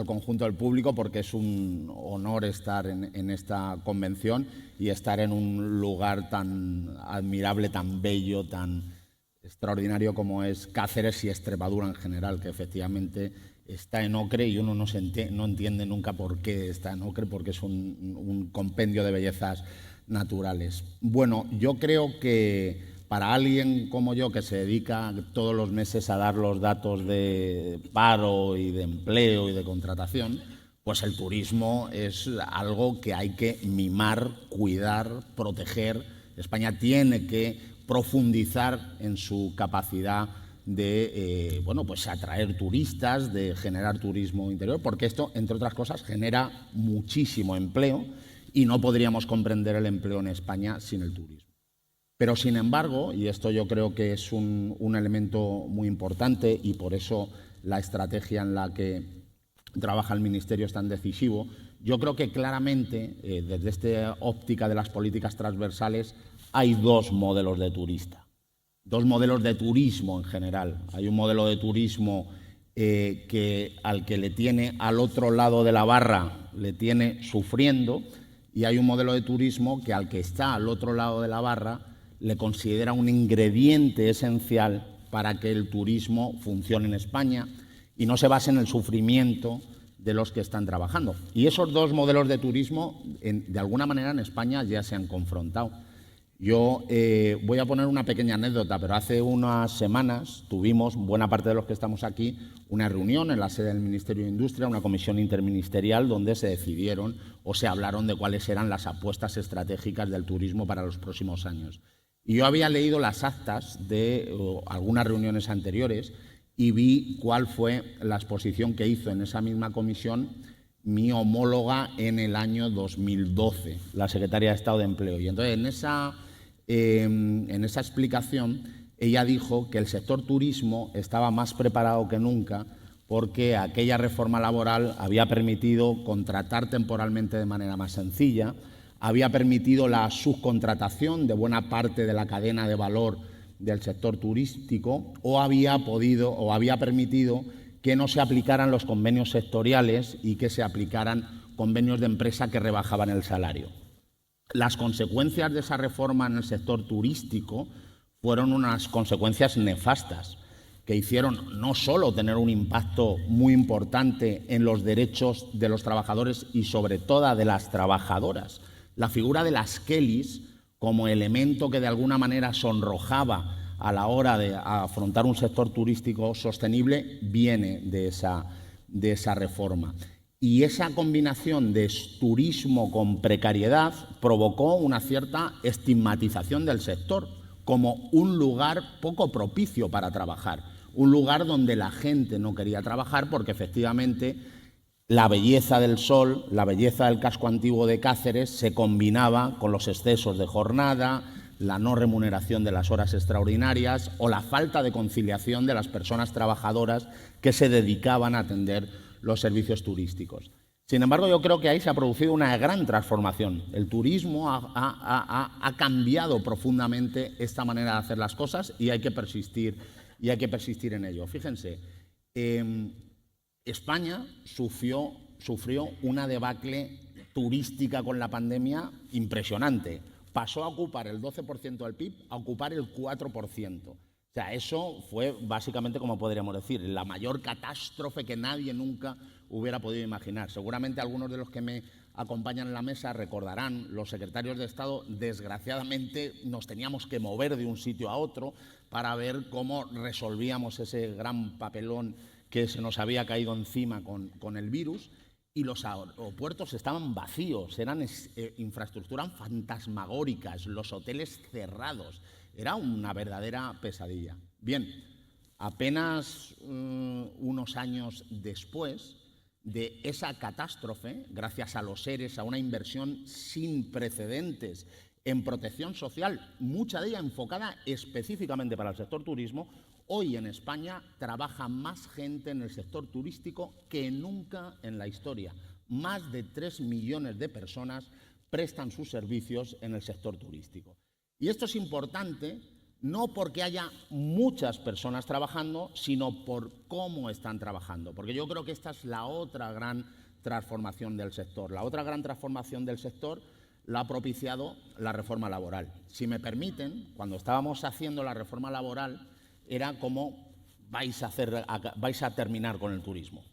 conjunto del público, porque es un honor estar en esta convención y estar en un lugar tan admirable, tan bello, tan extraordinario como es Cáceres y Extremadura en general, que efectivamente está en ocre y uno no entiende nunca por qué está en ocre, porque es un compendio de bellezas naturales. Bueno, yo creo que para alguien como yo, que se dedica todos los meses a dar los datos de paro y de empleo y de contratación, pues el turismo es algo que hay que mimar, cuidar, proteger. España tiene que profundizar en su capacidad de pues atraer turistas, de generar turismo interior, porque esto, entre otras cosas, genera muchísimo empleo y no podríamos comprender el empleo en España sin el turismo. Pero, sin embargo, y esto yo creo que es un elemento muy importante y por eso la estrategia en la que trabaja el Ministerio es tan decisivo, yo creo que claramente, desde esta óptica de las políticas transversales, hay dos modelos de turista. Dos modelos de turismo en general. Hay un modelo de turismo al que le tiene al otro lado de la barra, le tiene sufriendo, y hay un modelo de turismo que al que está al otro lado de la barra le considera un ingrediente esencial para que el turismo funcione en España y no se base en el sufrimiento de los que están trabajando. Y esos dos modelos de turismo, de alguna manera, en España ya se han confrontado. Yo voy a poner una pequeña anécdota, pero hace unas semanas tuvimos, buena parte de los que estamos aquí, una reunión en la sede del Ministerio de Industria, una comisión interministerial donde se decidieron o se hablaron de cuáles eran las apuestas estratégicas del turismo para los próximos años. Y yo había leído las actas de algunas reuniones anteriores y vi cuál fue la exposición que hizo en esa misma comisión mi homóloga en el año 2012, la secretaria de Estado de Empleo. Y entonces en esa explicación ella dijo que el sector turismo estaba más preparado que nunca porque aquella reforma laboral había permitido contratar temporalmente de manera más sencilla, había permitido la subcontratación de buena parte de la cadena de valor del sector turístico o había permitido que no se aplicaran los convenios sectoriales y que se aplicaran convenios de empresa que rebajaban el salario. Las consecuencias de esa reforma en el sector turístico fueron unas consecuencias nefastas que hicieron no solo tener un impacto muy importante en los derechos de los trabajadores y sobre todo de las trabajadoras. La figura de las Kellys como elemento que de alguna manera sonrojaba a la hora de afrontar un sector turístico sostenible viene de esa reforma. Y esa combinación de turismo con precariedad provocó una cierta estigmatización del sector como un lugar poco propicio para trabajar, un lugar donde la gente no quería trabajar porque efectivamente la belleza del sol, la belleza del casco antiguo de Cáceres se combinaba con los excesos de jornada, la no remuneración de las horas extraordinarias o la falta de conciliación de las personas trabajadoras que se dedicaban a atender los servicios turísticos. Sin embargo, yo creo que ahí se ha producido una gran transformación. El turismo ha cambiado profundamente esta manera de hacer las cosas y hay que persistir en ello. Fíjense, España sufrió una debacle turística con la pandemia impresionante. Pasó a ocupar el 12% del PIB a ocupar el 4%. O sea, eso fue básicamente, como podríamos decir, la mayor catástrofe que nadie nunca hubiera podido imaginar. Seguramente algunos de los que me acompañan en la mesa recordarán, los secretarios de Estado, desgraciadamente, nos teníamos que mover de un sitio a otro para ver cómo resolvíamos ese gran papelón que se nos había caído encima con el virus. Y los aeropuertos estaban vacíos, eran infraestructuras fantasmagóricas, los hoteles cerrados. Era una verdadera pesadilla. Bien, apenas unos años después de esa catástrofe, gracias a los ERES, a una inversión sin precedentes en protección social, mucha de ella enfocada específicamente para el sector turismo, hoy en España trabaja más gente en el sector turístico que nunca en la historia. Más de 3 millones de personas prestan sus servicios en el sector turístico. Y esto es importante no porque haya muchas personas trabajando, sino por cómo están trabajando. Porque yo creo que esta es la otra gran transformación del sector. La otra gran transformación del sector la ha propiciado la reforma laboral. Si me permiten, cuando estábamos haciendo la reforma laboral, era como vais a terminar con el turismo.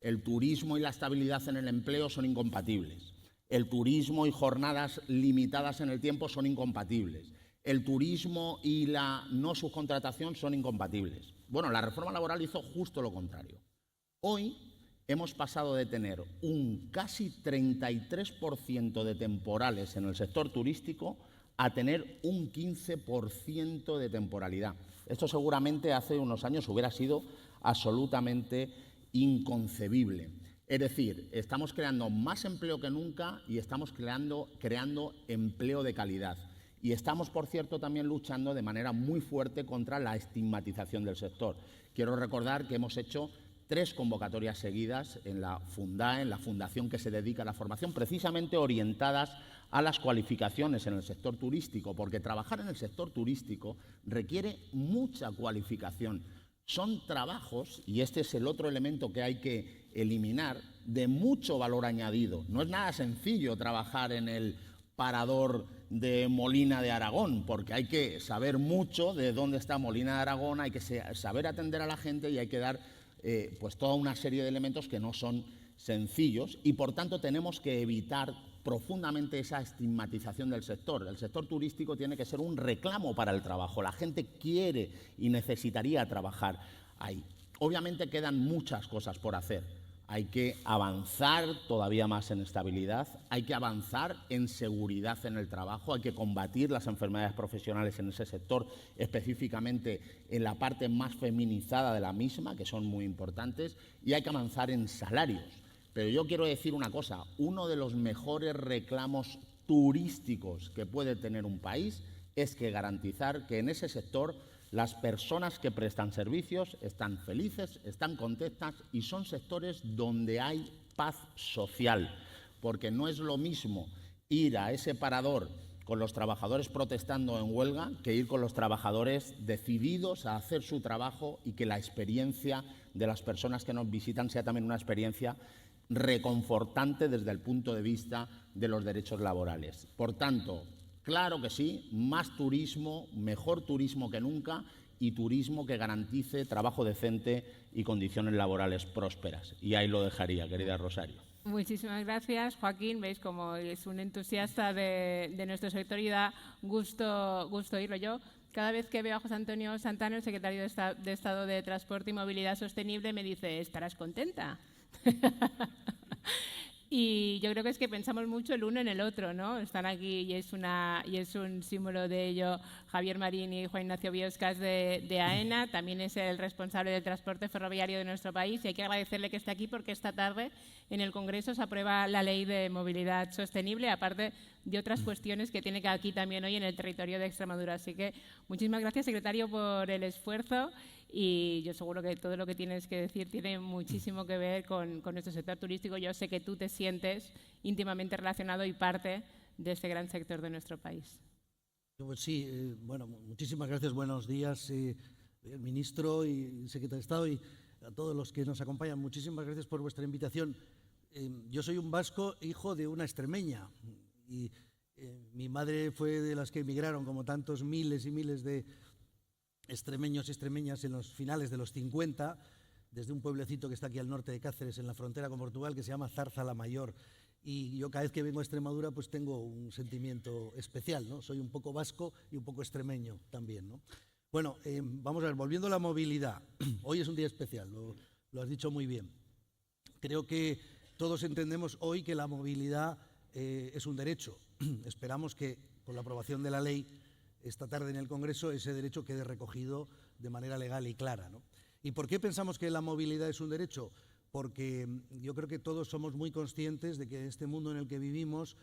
El turismo y la estabilidad en el empleo son incompatibles. El turismo y jornadas limitadas en el tiempo son incompatibles. el turismo y la no subcontratación son incompatibles. Bueno, la reforma laboral hizo justo lo contrario. Hoy hemos pasado de tener un casi 33% de temporales en el sector turístico a tener un 15% de temporalidad. Esto seguramente hace unos años hubiera sido absolutamente inconcebible. Es decir, estamos creando más empleo que nunca y estamos creando empleo de calidad. Y estamos, por cierto, también luchando de manera muy fuerte contra la estigmatización del sector. Quiero recordar que hemos hecho 3 convocatorias seguidas en la Fundae, en la fundación que se dedica a la formación, precisamente orientadas a las cualificaciones en el sector turístico, porque trabajar en el sector turístico requiere mucha cualificación. Son trabajos, y este es el otro elemento que hay que eliminar, de mucho valor añadido. No es nada sencillo trabajar en el parador de Molina de Aragón, porque hay que saber mucho de dónde está Molina de Aragón, hay que saber atender a la gente y hay que dar pues toda una serie de elementos que no son sencillos y, por tanto, tenemos que evitar profundamente esa estigmatización del sector. El sector turístico tiene que ser un reclamo para el trabajo. La gente quiere y necesitaría trabajar ahí. Obviamente quedan muchas cosas por hacer. Hay que avanzar todavía más en estabilidad, hay que avanzar en seguridad en el trabajo, hay que combatir las enfermedades profesionales en ese sector, específicamente en la parte más feminizada de la misma, que son muy importantes, y hay que avanzar en salarios. Pero yo quiero decir una cosa, uno de los mejores reclamos turísticos que puede tener un país es que garantizar que en ese sector las personas que prestan servicios están felices, están contentas y son sectores donde hay paz social, porque no es lo mismo ir a ese parador con los trabajadores protestando en huelga que ir con los trabajadores decididos a hacer su trabajo y que la experiencia de las personas que nos visitan sea también una experiencia reconfortante desde el punto de vista de los derechos laborales. Por tanto, claro que sí, más turismo, mejor turismo que nunca y turismo que garantice trabajo decente y condiciones laborales prósperas. Y ahí lo dejaría, querida Rosario. Muchísimas gracias, Joaquín. Veis como es un entusiasta de nuestro sector y da gusto oírlo. Yo, cada vez que veo a José Antonio Santana, el secretario de Estado de Transporte y Movilidad Sostenible, me dice, ¿estarás contenta? Y yo creo que es que pensamos mucho el uno en el otro, ¿no? Están aquí y es un símbolo de ello Javier Marín y Juan Ignacio Bioscas de AENA. También es el responsable del transporte ferroviario de nuestro país y hay que agradecerle que esté aquí porque esta tarde en el Congreso se aprueba la Ley de Movilidad Sostenible, aparte de otras cuestiones que tiene que aquí también hoy en el territorio de Extremadura. Así que muchísimas gracias, secretario, por el esfuerzo. Y yo seguro que todo lo que tienes que decir tiene muchísimo que ver con nuestro sector turístico. Yo sé que tú te sientes íntimamente relacionado y parte de este gran sector de nuestro país. Pues sí, bueno, muchísimas gracias, buenos días, ministro y secretario de Estado y a todos los que nos acompañan. Muchísimas gracias por vuestra invitación. Yo soy un vasco, hijo de una extremeña y mi madre fue de las que emigraron, como tantos miles y miles de extremeños y extremeñas en los finales de los 50, desde un pueblecito que está aquí al norte de Cáceres, en la frontera con Portugal, que se llama Zarza la Mayor. Y yo cada vez que vengo a Extremadura pues tengo un sentimiento especial, ¿no? Soy un poco vasco y un poco extremeño también, ¿no? Bueno, vamos a ver, volviendo a la movilidad. Hoy es un día especial, lo has dicho muy bien. Creo que todos entendemos hoy que la movilidad es un derecho. Esperamos que con la aprobación de la ley esta tarde en el Congreso ese derecho quede recogido de manera legal y clara, ¿no? ¿Y por qué pensamos que la movilidad es un derecho? Porque yo creo que todos somos muy conscientes de que en este mundo en el que vivimos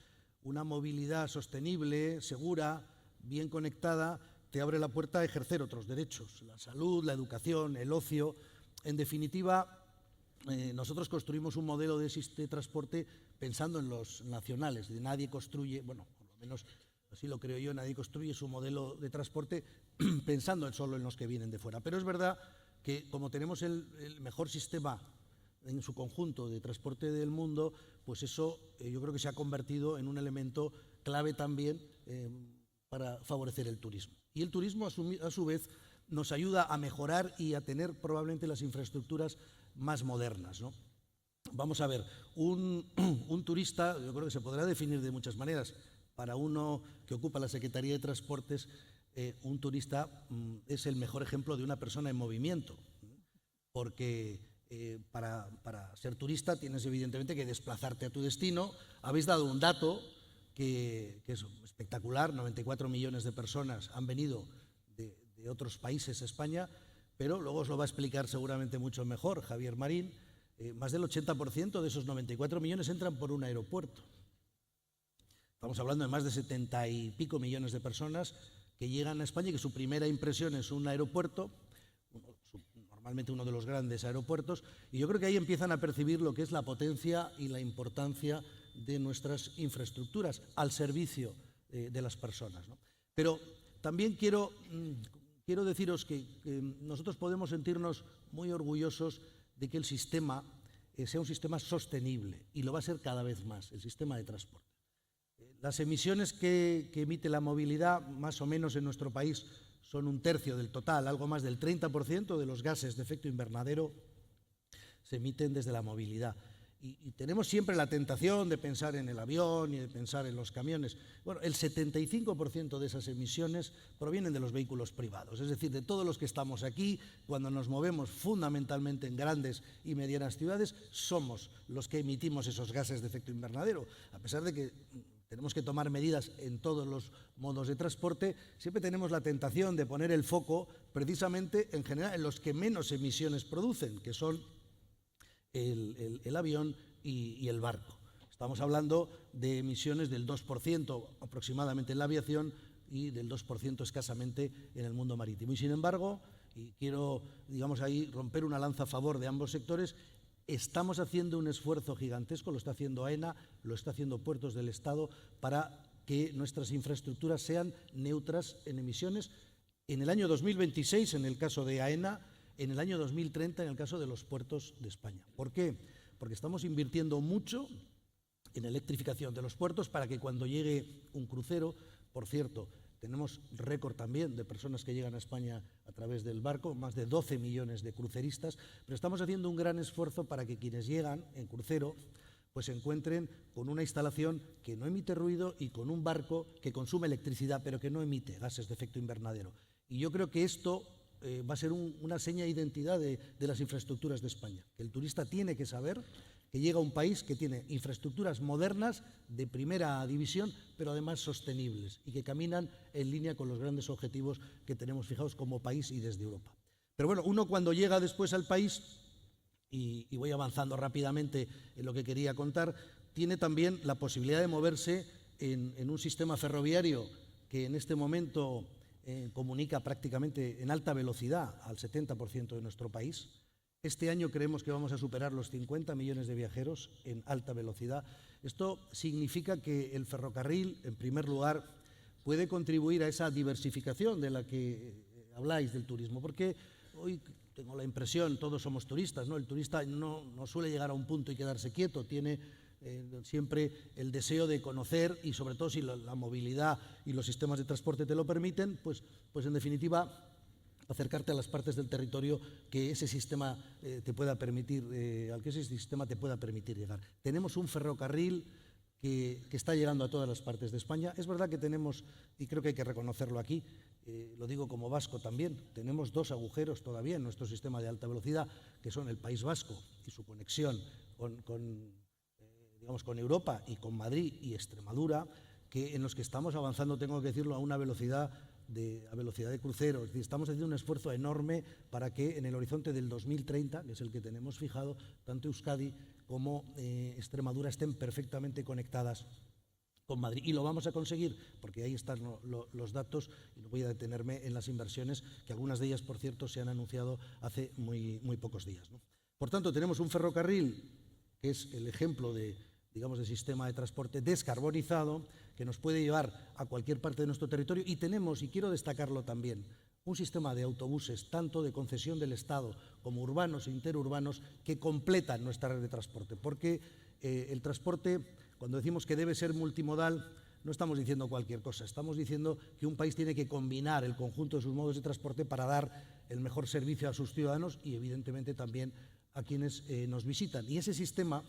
una movilidad sostenible, segura, bien conectada, te abre la puerta a ejercer otros derechos, la salud, la educación, el ocio. En definitiva, nosotros construimos un modelo de transporte pensando en los nacionales. Nadie construye, bueno, por lo menos así lo creo yo, nadie construye su modelo de transporte pensando solo en los que vienen de fuera. Pero es verdad que como tenemos el mejor sistema en su conjunto de transporte del mundo, pues eso yo creo que se ha convertido en un elemento clave también para favorecer el turismo. Y el turismo, a su vez, nos ayuda a mejorar y a tener probablemente las infraestructuras más modernas, ¿no? Vamos a ver, un turista, yo creo que se podrá definir de muchas maneras, para uno que ocupa la Secretaría de Transportes, un turista es el mejor ejemplo de una persona en movimiento, porque para ser turista tienes evidentemente que desplazarte a tu destino. Habéis dado un dato que es espectacular: 94 millones de personas han venido de otros países a España, pero luego os lo va a explicar seguramente mucho mejor Javier Marín. Más del 80% de esos 94 millones entran por un aeropuerto. Estamos hablando de más de 70 y pico millones de personas que llegan a España y que su primera impresión es un aeropuerto, normalmente uno de los grandes aeropuertos, y yo creo que ahí empiezan a percibir lo que es la potencia y la importancia de nuestras infraestructuras al servicio de las personas, ¿no? Pero también quiero deciros que nosotros podemos sentirnos muy orgullosos de que el sistema sea un sistema sostenible, y lo va a ser cada vez más, el sistema de transporte. Las emisiones que emite la movilidad, más o menos en nuestro país, son un tercio del total. Algo más del 30% de los gases de efecto invernadero se emiten desde la movilidad. Y tenemos siempre la tentación de pensar en el avión y de pensar en los camiones. Bueno, el 75% de esas emisiones provienen de los vehículos privados, es decir, de todos los que estamos aquí. Cuando nos movemos fundamentalmente en grandes y medianas ciudades, somos los que emitimos esos gases de efecto invernadero. A pesar de que tenemos que tomar medidas en todos los modos de transporte, siempre tenemos la tentación de poner el foco precisamente en general en los que menos emisiones producen, que son el avión y el barco. Estamos hablando de emisiones del 2% aproximadamente en la aviación y del 2% escasamente en el mundo marítimo. Y sin embargo, y quiero, digamos, ahí romper una lanza a favor de ambos sectores, estamos haciendo un esfuerzo gigantesco, lo está haciendo AENA, lo está haciendo Puertos del Estado, para que nuestras infraestructuras sean neutras en emisiones en el año 2026, en el caso de AENA, en el año 2030 en el caso de los puertos de España. ¿Por qué? Porque estamos invirtiendo mucho en electrificación de los puertos para que cuando llegue un crucero, por cierto, tenemos récord también de personas que llegan a España a través del barco, más de 12 millones de cruceristas, pero estamos haciendo un gran esfuerzo para que quienes llegan en crucero pues se encuentren con una instalación que no emite ruido y con un barco que consume electricidad pero que no emite gases de efecto invernadero. Y yo creo que esto va a ser una seña de identidad de las infraestructuras de España, que el turista tiene que saber que llega a un país que tiene infraestructuras modernas de primera división, pero además sostenibles y que caminan en línea con los grandes objetivos que tenemos fijados como país y desde Europa. Pero bueno, uno cuando llega después al país, y voy avanzando rápidamente en lo que quería contar, tiene también la posibilidad de moverse en un sistema ferroviario que en este momento comunica prácticamente en alta velocidad al 70% de nuestro país. Este año creemos que vamos a superar los 50 millones de viajeros en alta velocidad. Esto significa que el ferrocarril, en primer lugar, puede contribuir a esa diversificación de la que habláis del turismo, porque hoy tengo la impresión, todos somos turistas, ¿no? El turista no suele llegar a un punto y quedarse quieto, tiene siempre el deseo de conocer, y sobre todo si la movilidad y los sistemas de transporte te lo permiten, pues en definitiva acercarte a las partes del territorio que ese sistema te pueda permitir, al que ese sistema te pueda permitir llegar. Tenemos un ferrocarril que está llegando a todas las partes de España. Es verdad que tenemos, y creo que hay que reconocerlo aquí, lo digo como vasco también, tenemos dos agujeros todavía en nuestro sistema de alta velocidad, que son el País Vasco y su conexión con Europa y con Madrid y Extremadura, en los que estamos avanzando, tengo que decirlo, a velocidad de crucero. Es decir, estamos haciendo un esfuerzo enorme para que en el horizonte del 2030, que es el que tenemos fijado, tanto Euskadi como Extremadura estén perfectamente conectadas con Madrid. Y lo vamos a conseguir porque ahí están los datos, y no voy a detenerme en las inversiones, que algunas de ellas, por cierto, se han anunciado hace muy pocos días, ¿no? Por tanto, tenemos un ferrocarril que es el ejemplo de sistema de transporte descarbonizado, que nos puede llevar a cualquier parte de nuestro territorio, y tenemos, y quiero destacarlo también, un sistema de autobuses, tanto de concesión del Estado como urbanos e interurbanos, que completan nuestra red de transporte, porque el transporte, cuando decimos que debe ser multimodal, no estamos diciendo cualquier cosa, estamos diciendo que un país tiene que combinar el conjunto de sus modos de transporte para dar el mejor servicio a sus ciudadanos y evidentemente también a quienes nos visitan. Y ese sistema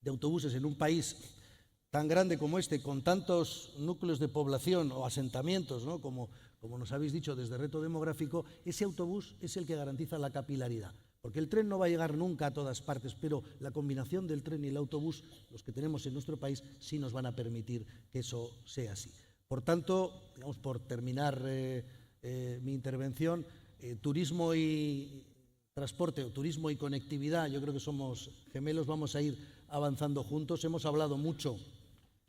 de autobuses en un país tan grande como este, con tantos núcleos de población o asentamientos, ¿no?, como nos habéis dicho desde Reto Demográfico, ese autobús es el que garantiza la capilaridad. Porque el tren no va a llegar nunca a todas partes, pero la combinación del tren y el autobús, los que tenemos en nuestro país, sí nos van a permitir que eso sea así. Por tanto, digamos, por terminar mi intervención, turismo y transporte, o turismo y conectividad, yo creo que somos gemelos, vamos a ir avanzando juntos. Hemos hablado mucho,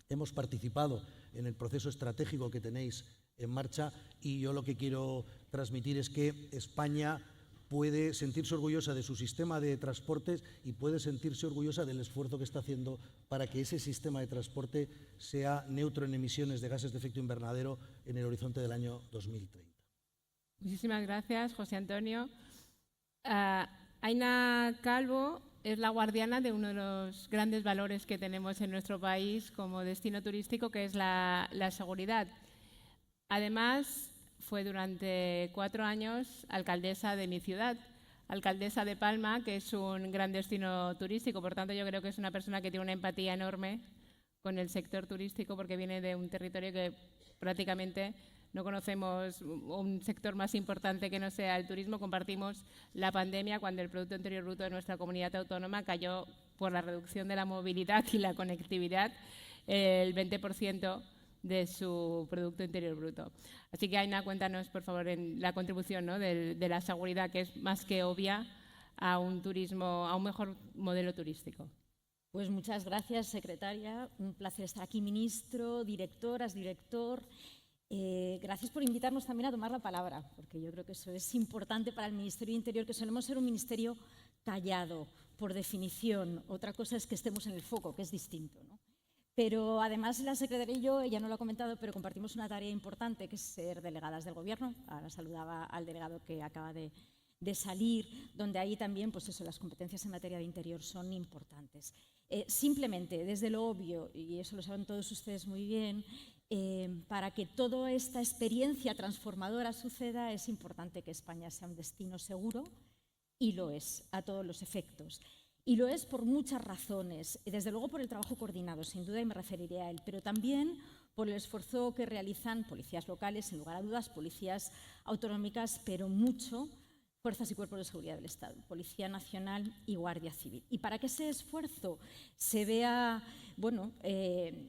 hemos participado en el proceso estratégico que tenéis en marcha, y yo lo que quiero transmitir es que España puede sentirse orgullosa de su sistema de transportes y puede sentirse orgullosa del esfuerzo que está haciendo para que ese sistema de transporte sea neutro en emisiones de gases de efecto invernadero en el horizonte del año 2030. Muchísimas gracias, José Antonio. Aina Calvo es la guardiana de uno de los grandes valores que tenemos en nuestro país como destino turístico, que es la seguridad. Además, fue durante 4 años alcaldesa de mi ciudad, alcaldesa de Palma, que es un gran destino turístico. Por tanto, yo creo que es una persona que tiene una empatía enorme con el sector turístico, porque viene de un territorio que prácticamente no conocemos un sector más importante que no sea el turismo. Compartimos la pandemia cuando el Producto Interior Bruto de nuestra comunidad autónoma cayó por la reducción de la movilidad y la conectividad el 20% de su Producto Interior Bruto. Así que, Aina, cuéntanos, por favor, en la contribución, ¿no?, de la seguridad, que es más que obvia, a un turismo, a un mejor modelo turístico. Pues muchas gracias, secretaria. Un placer estar aquí, ministro, directoras, director. Gracias por invitarnos también a tomar la palabra, porque yo creo que eso es importante para el Ministerio de Interior, que solemos ser un ministerio callado, por definición. Otra cosa es que estemos en el foco, que es distinto, ¿no? Pero además la secretaria y yo, ella no lo ha comentado, pero compartimos una tarea importante, que es ser delegadas del Gobierno. Ahora saludaba al delegado que acaba de salir, donde ahí también, pues eso, las competencias en materia de interior son importantes. Simplemente, desde lo obvio, y eso lo saben todos ustedes muy bien, para que toda esta experiencia transformadora suceda, es importante que España sea un destino seguro, y lo es, a todos los efectos. Y lo es por muchas razones, desde luego por el trabajo coordinado, sin duda, y me referiré a él, pero también por el esfuerzo que realizan policías locales, sin lugar a dudas, policías autonómicas, pero mucho fuerzas y cuerpos de seguridad del Estado, Policía Nacional y Guardia Civil. Y para que ese esfuerzo se vea, bueno,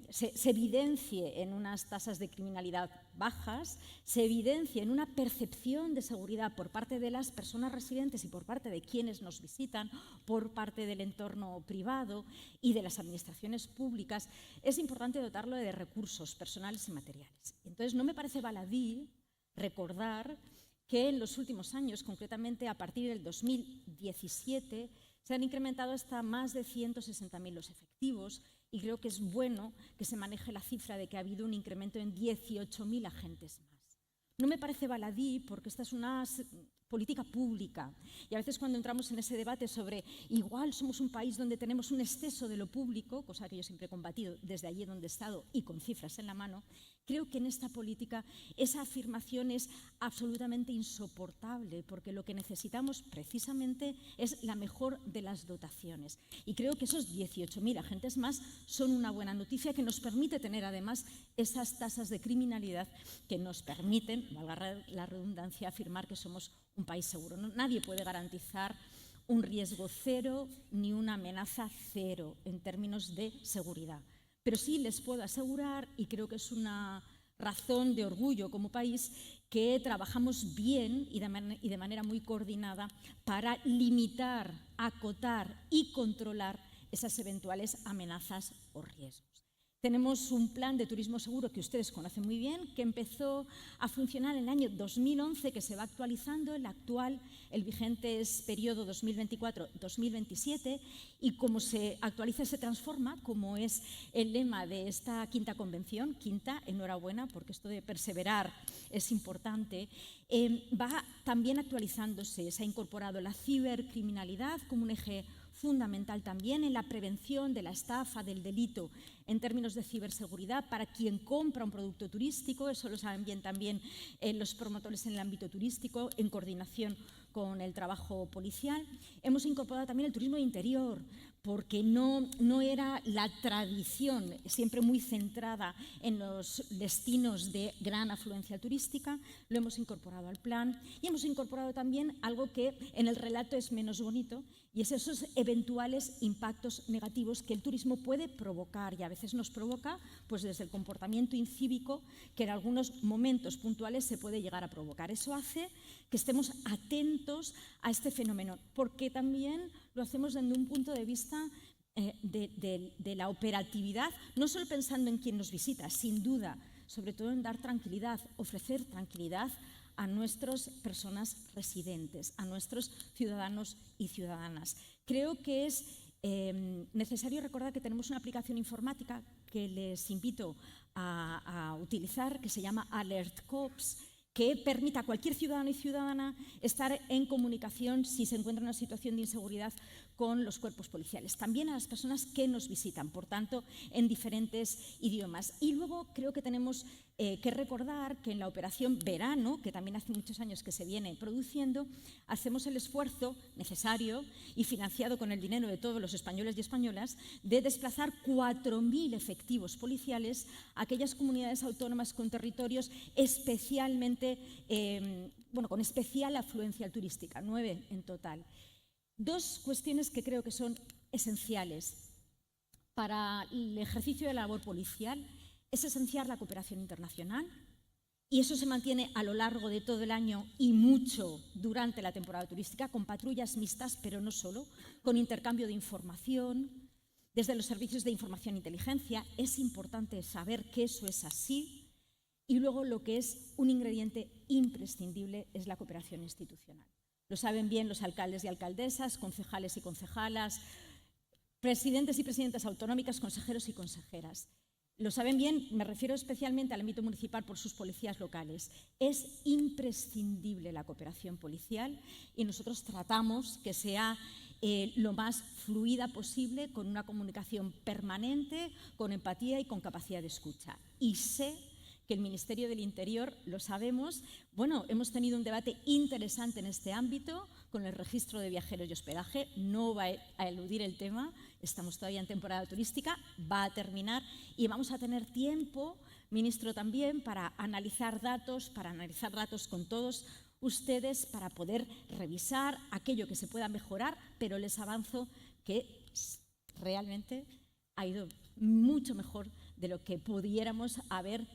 se evidencie en unas tasas de criminalidad bajas, se evidencie en una percepción de seguridad por parte de las personas residentes y por parte de quienes nos visitan, por parte del entorno privado y de las administraciones públicas, es importante dotarlo de recursos personales y materiales. Entonces, no me parece baladí recordar que en los últimos años, concretamente a partir del 2017, se han incrementado hasta más de 160.000 los efectivos, y creo que es bueno que se maneje la cifra de que ha habido un incremento en 18.000 agentes más. No me parece baladí, porque esta es una política pública, y a veces cuando entramos en ese debate sobre igual somos un país donde tenemos un exceso de lo público, cosa que yo siempre he combatido desde allí donde he estado y con cifras en la mano, creo que en esta política esa afirmación es absolutamente insoportable, porque lo que necesitamos precisamente es la mejor de las dotaciones. Y creo que esos 18.000 agentes más son una buena noticia, que nos permite tener además esas tasas de criminalidad que nos permiten, valga la redundancia, afirmar que somos un país seguro. Nadie puede garantizar un riesgo cero ni una amenaza cero en términos de seguridad. Pero sí les puedo asegurar, y creo que es una razón de orgullo como país, que trabajamos bien y de manera muy coordinada para limitar, acotar y controlar esas eventuales amenazas o riesgos. Tenemos un plan de turismo seguro que ustedes conocen muy bien, que empezó a funcionar en el año 2011, que se va actualizando. El vigente es periodo 2024-2027, y como se actualiza se transforma, como es el lema de esta quinta convención. Quinta, enhorabuena, porque esto de perseverar es importante. Va también actualizándose, se ha incorporado la cibercriminalidad como un eje fundamental también en la prevención de la estafa, del delito en términos de ciberseguridad para quien compra un producto turístico, eso lo saben bien también los promotores en el ámbito turístico, en coordinación con el trabajo policial. Hemos incorporado también el turismo de interior, porque no era la tradición, siempre muy centrada en los destinos de gran afluencia turística, lo hemos incorporado al plan y hemos incorporado también algo que en el relato es menos bonito, y es esos eventuales impactos negativos que el turismo puede provocar, y a veces nos provoca pues desde el comportamiento incívico que en algunos momentos puntuales se puede llegar a provocar. Eso hace que estemos atentos a este fenómeno, porque también lo hacemos desde un punto de vista de la operatividad, no solo pensando en quien nos visita, sin duda, sobre todo en dar tranquilidad, ofrecer tranquilidad a nuestras personas residentes, a nuestros ciudadanos y ciudadanas. Creo que es necesario recordar que tenemos una aplicación informática que les invito a utilizar, que se llama Alert Cops, que permita a cualquier ciudadano y ciudadana estar en comunicación si se encuentra en una situación de inseguridad con los cuerpos policiales. También a las personas que nos visitan, por tanto, en diferentes idiomas. Y luego creo que tenemos que recordar que en la operación Verano, que también hace muchos años que se viene produciendo, hacemos el esfuerzo necesario y financiado con el dinero de todos los españoles y españolas de desplazar 4.000 efectivos policiales a aquellas comunidades autónomas con territorios especialmente, con especial afluencia turística, 9 en total. Dos cuestiones que creo que son esenciales para el ejercicio de la labor policial. Es esencial la cooperación internacional, y eso se mantiene a lo largo de todo el año y mucho durante la temporada turística, con patrullas mixtas, pero no solo, con intercambio de información desde los servicios de información e inteligencia. Es importante saber que eso es así. Y luego lo que es un ingrediente imprescindible es la cooperación institucional. Lo saben bien los alcaldes y alcaldesas, concejales y concejalas, presidentes y presidentas autonómicas, consejeros y consejeras. Lo saben bien, me refiero especialmente al ámbito municipal por sus policías locales. Es imprescindible la cooperación policial y nosotros tratamos que sea lo más fluida posible, con una comunicación permanente, con empatía y con capacidad de escucha. Y sé que el Ministerio del Interior, lo sabemos, hemos tenido un debate interesante en este ámbito con el registro de viajeros y hospedaje. No va a eludir el tema, estamos todavía en temporada turística, va a terminar y vamos a tener tiempo, ministro, también para analizar datos con todos ustedes, para poder revisar aquello que se pueda mejorar, pero les avanzo que realmente ha ido mucho mejor de lo que pudiéramos haber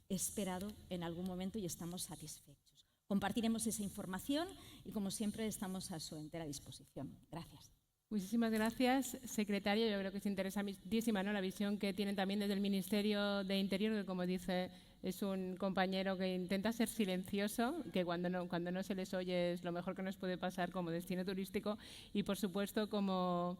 esperado en algún momento, y estamos satisfechos. Compartiremos esa información y, como siempre, estamos a su entera disposición. Gracias. Muchísimas gracias, secretario. Yo creo que es interesantísima, ¿no?, la visión que tienen también desde el Ministerio de Interior, que, como dice, es un compañero que intenta ser silencioso, que cuando no se les oye es lo mejor que nos puede pasar como destino turístico y, por supuesto, como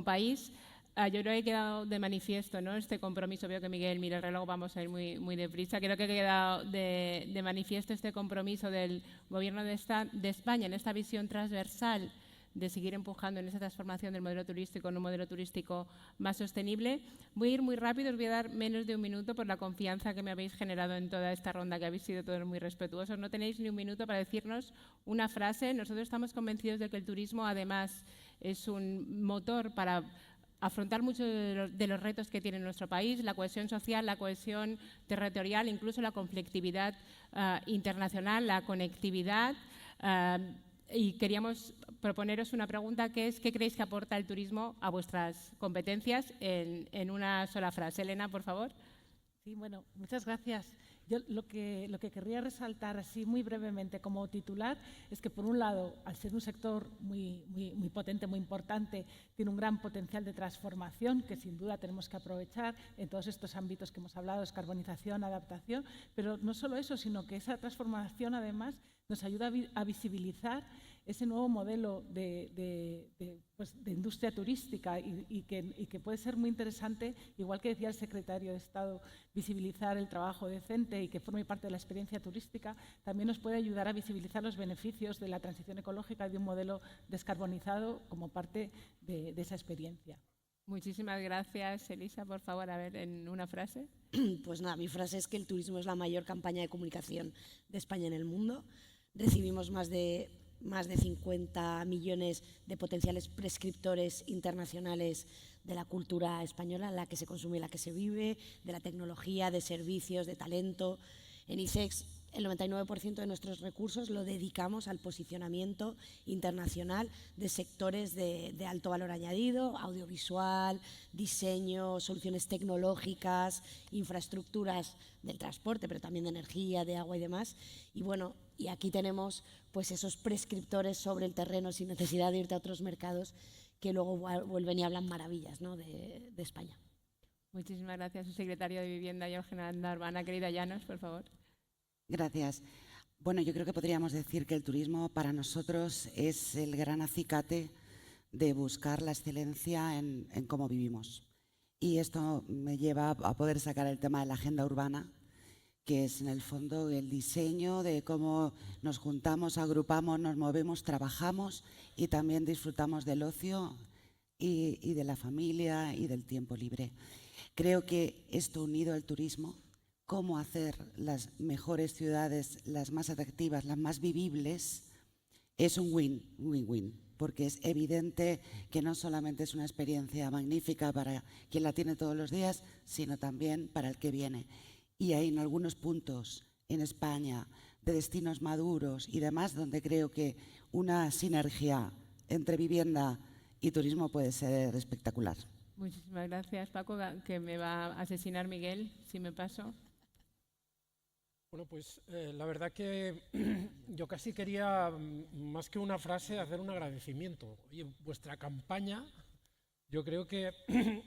país. Yo creo que ha quedado de manifiesto, ¿no?, este compromiso. Veo que Miguel mira el reloj, vamos a ir muy deprisa. Creo que ha quedado de manifiesto este compromiso del Gobierno de España en esta visión transversal de seguir empujando en esa transformación del modelo turístico en un modelo turístico más sostenible. Voy a ir muy rápido, os voy a dar menos de un minuto por la confianza que me habéis generado en toda esta ronda, que habéis sido todos muy respetuosos. No tenéis ni un minuto para decirnos una frase. Nosotros estamos convencidos de que el turismo, además, es un motor para afrontar muchos de los retos que tiene nuestro país, la cohesión social, la cohesión territorial, incluso la conflictividad internacional, la conectividad. Y queríamos proponeros una pregunta, que es: ¿qué creéis que aporta el turismo a vuestras competencias? En una sola frase. Elena, por favor. Sí, muchas gracias. Yo lo que querría resaltar así muy brevemente como titular es que, por un lado, al ser un sector muy potente, muy importante, tiene un gran potencial de transformación que sin duda tenemos que aprovechar en todos estos ámbitos que hemos hablado: descarbonización, adaptación, pero no solo eso, sino que esa transformación además nos ayuda a visibilizar ese nuevo modelo de industria turística y que puede ser muy interesante, igual que decía el secretario de Estado, visibilizar el trabajo decente y que forme parte de la experiencia turística. También nos puede ayudar a visibilizar los beneficios de la transición ecológica y de un modelo descarbonizado como parte de esa experiencia. Muchísimas gracias, Elisa. Por favor, a ver, en una frase. Pues nada, mi frase es que el turismo es la mayor campaña de comunicación de España en el mundo. Recibimos más de 50 millones de potenciales prescriptores internacionales de la cultura española, la que se consume y la que se vive, de la tecnología, de servicios, de talento. En ICEX, el 99% de nuestros recursos lo dedicamos al posicionamiento internacional de sectores de alto valor añadido, audiovisual, diseño, soluciones tecnológicas, infraestructuras del transporte, pero también de energía, de agua y demás. Y bueno, y aquí tenemos pues esos prescriptores sobre el terreno sin necesidad de irte a otros mercados que luego vuelven y hablan maravillas, ¿no?, de España. Muchísimas gracias, su secretario de Vivienda y Ordenanza Urbana, querida Llanos, por favor. Gracias. Bueno, yo creo que podríamos decir que el turismo para nosotros es el gran acicate de buscar la excelencia en cómo vivimos. Y esto me lleva a poder sacar el tema de la agenda urbana, que es en el fondo el diseño de cómo nos juntamos, agrupamos, nos movemos, trabajamos y también disfrutamos del ocio y de la familia y del tiempo libre. Creo que esto unido al turismo, cómo hacer las mejores ciudades, las más atractivas, las más vivibles, es un win-win, porque es evidente que no solamente es una experiencia magnífica para quien la tiene todos los días, sino también para el que viene. Y hay en algunos puntos en España de destinos maduros y demás donde creo que una sinergia entre vivienda y turismo puede ser espectacular. Muchísimas gracias, Paco, que me va a asesinar Miguel si me paso. Bueno, pues la verdad que yo casi quería, más que una frase, hacer un agradecimiento. Oye, vuestra campaña yo creo que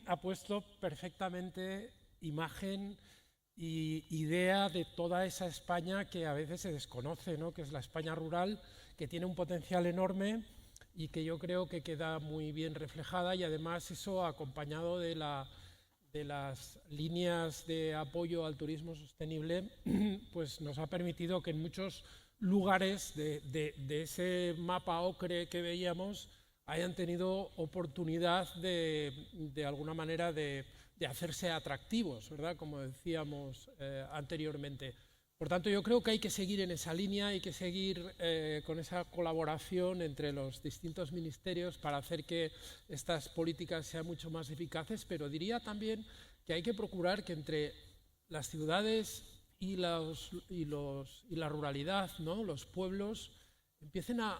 ha puesto perfectamente imagen y idea de toda esa España que a veces se desconoce, ¿no?, que es la España rural, que tiene un potencial enorme y que yo creo que queda muy bien reflejada, y además eso acompañado de las líneas de apoyo al turismo sostenible, pues nos ha permitido que en muchos lugares de ese mapa ocre que veíamos hayan tenido oportunidad de alguna manera de hacerse atractivos, ¿verdad?, como decíamos anteriormente. Por tanto, yo creo que hay que seguir en esa línea, hay que seguir con esa colaboración entre los distintos ministerios para hacer que estas políticas sean mucho más eficaces, pero diría también que hay que procurar que entre las ciudades y la ruralidad, ¿no?, los pueblos, empiecen a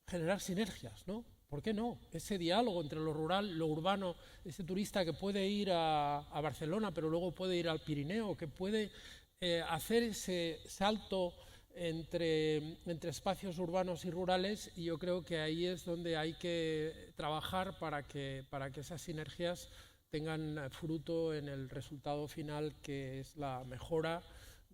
generar sinergias, ¿no? ¿Por qué no? Ese diálogo entre lo rural, lo urbano, ese turista que puede ir a Barcelona, pero luego puede ir al Pirineo, que puede hacer ese salto entre espacios urbanos y rurales, y yo creo que ahí es donde hay que trabajar para que esas sinergias tengan fruto en el resultado final, que es la mejora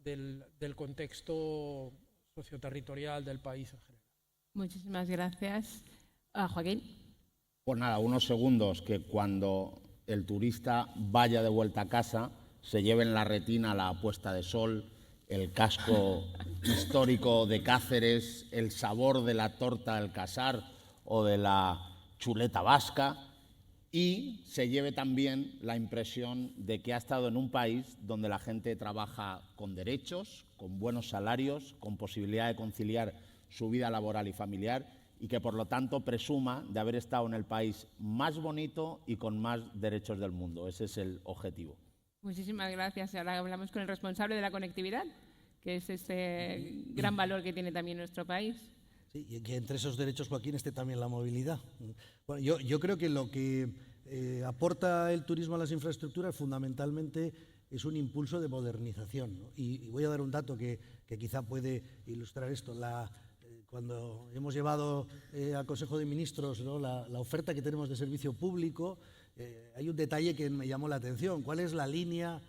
del contexto socioterritorial del país en general. Muchísimas gracias. Joaquín. Pues nada, unos segundos, que cuando el turista vaya de vuelta a casa se lleve en la retina la puesta de sol, el casco histórico de Cáceres, el sabor de la torta del Casar o de la chuleta vasca, y se lleve también la impresión de que ha estado en un país donde la gente trabaja con derechos, con buenos salarios, con posibilidad de conciliar su vida laboral y familiar, y que por lo tanto presuma de haber estado en el país más bonito y con más derechos del mundo. Ese es el objetivo. Muchísimas gracias. Ahora hablamos con el responsable de la conectividad, que es ese gran valor que tiene también nuestro país. Sí, y que entre esos derechos, Joaquín, esté también la movilidad. Bueno, yo creo que lo que aporta el turismo a las infraestructuras fundamentalmente es un impulso de modernización, ¿no? Y voy a dar un dato que quizá puede ilustrar esto. Cuando hemos llevado al Consejo de Ministros, ¿no?, la oferta que tenemos de servicio público, hay un detalle que me llamó la atención. ¿Cuál es la línea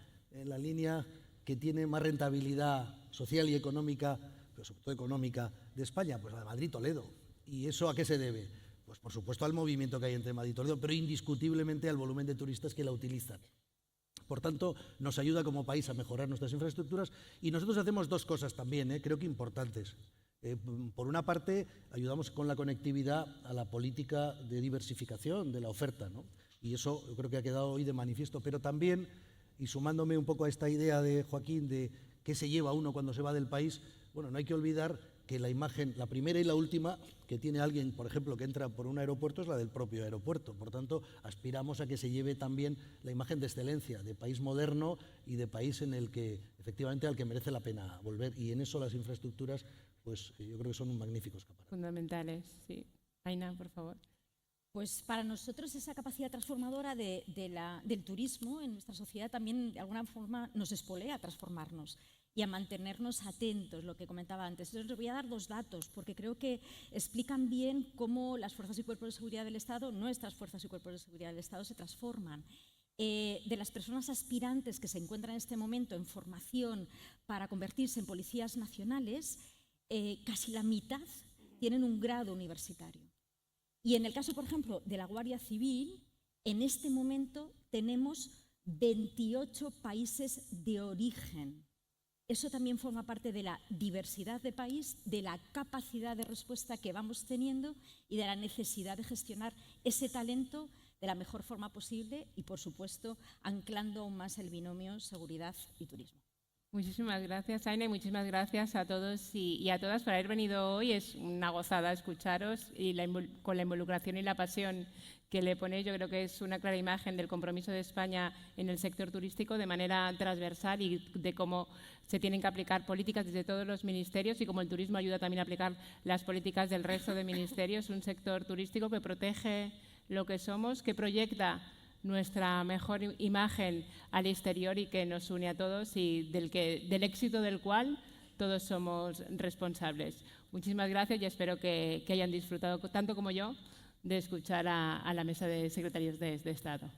que tiene más rentabilidad social y económica, pero sobre todo económica, de España? Pues la de Madrid-Toledo. ¿Y eso a qué se debe? Pues por supuesto al movimiento que hay entre Madrid y Toledo, pero indiscutiblemente al volumen de turistas que la utilizan. Por tanto, nos ayuda como país a mejorar nuestras infraestructuras, y nosotros hacemos dos cosas también, creo que importantes. Por una parte, ayudamos con la conectividad a la política de diversificación de la oferta, ¿no? Y eso yo creo que ha quedado hoy de manifiesto. Pero también, y sumándome un poco a esta idea de Joaquín de qué se lleva uno cuando se va del país, bueno, no hay que olvidar que la imagen, la primera y la última que tiene alguien, por ejemplo, que entra por un aeropuerto es la del propio aeropuerto. Por tanto, aspiramos a que se lleve también la imagen de excelencia, de país moderno y de país en el que, efectivamente, al que merece la pena volver. Y en eso las infraestructuras, pues yo creo que son un magnífico escaparate. Fundamentales, sí. Aina, por favor. Pues para nosotros esa capacidad transformadora del turismo en nuestra sociedad también de alguna forma nos espolea a transformarnos y a mantenernos atentos, lo que comentaba antes. Entonces, les voy a dar 2 datos, porque creo que explican bien cómo las fuerzas y cuerpos de seguridad del Estado, nuestras fuerzas y cuerpos de seguridad del Estado, se transforman. De las personas aspirantes que se encuentran en este momento en formación para convertirse en policías nacionales, casi la mitad tienen un grado universitario. Y en el caso, por ejemplo, de la Guardia Civil, en este momento tenemos 28 países de origen. Eso también forma parte de la diversidad de país, de la capacidad de respuesta que vamos teniendo y de la necesidad de gestionar ese talento de la mejor forma posible y, por supuesto, anclando aún más el binomio seguridad y turismo. Muchísimas gracias, Aina, y muchísimas gracias a todos y a todas por haber venido hoy. Es una gozada escucharos y con la involucración y la pasión que le ponéis. Yo creo que es una clara imagen del compromiso de España en el sector turístico de manera transversal y de cómo se tienen que aplicar políticas desde todos los ministerios y cómo el turismo ayuda también a aplicar las políticas del resto de ministerios. Un sector turístico que protege lo que somos, que proyecta nuestra mejor imagen al exterior y que nos une a todos y del éxito del cual todos somos responsables. Muchísimas gracias y espero que hayan disfrutado tanto como yo de escuchar a la mesa de secretarios de Estado.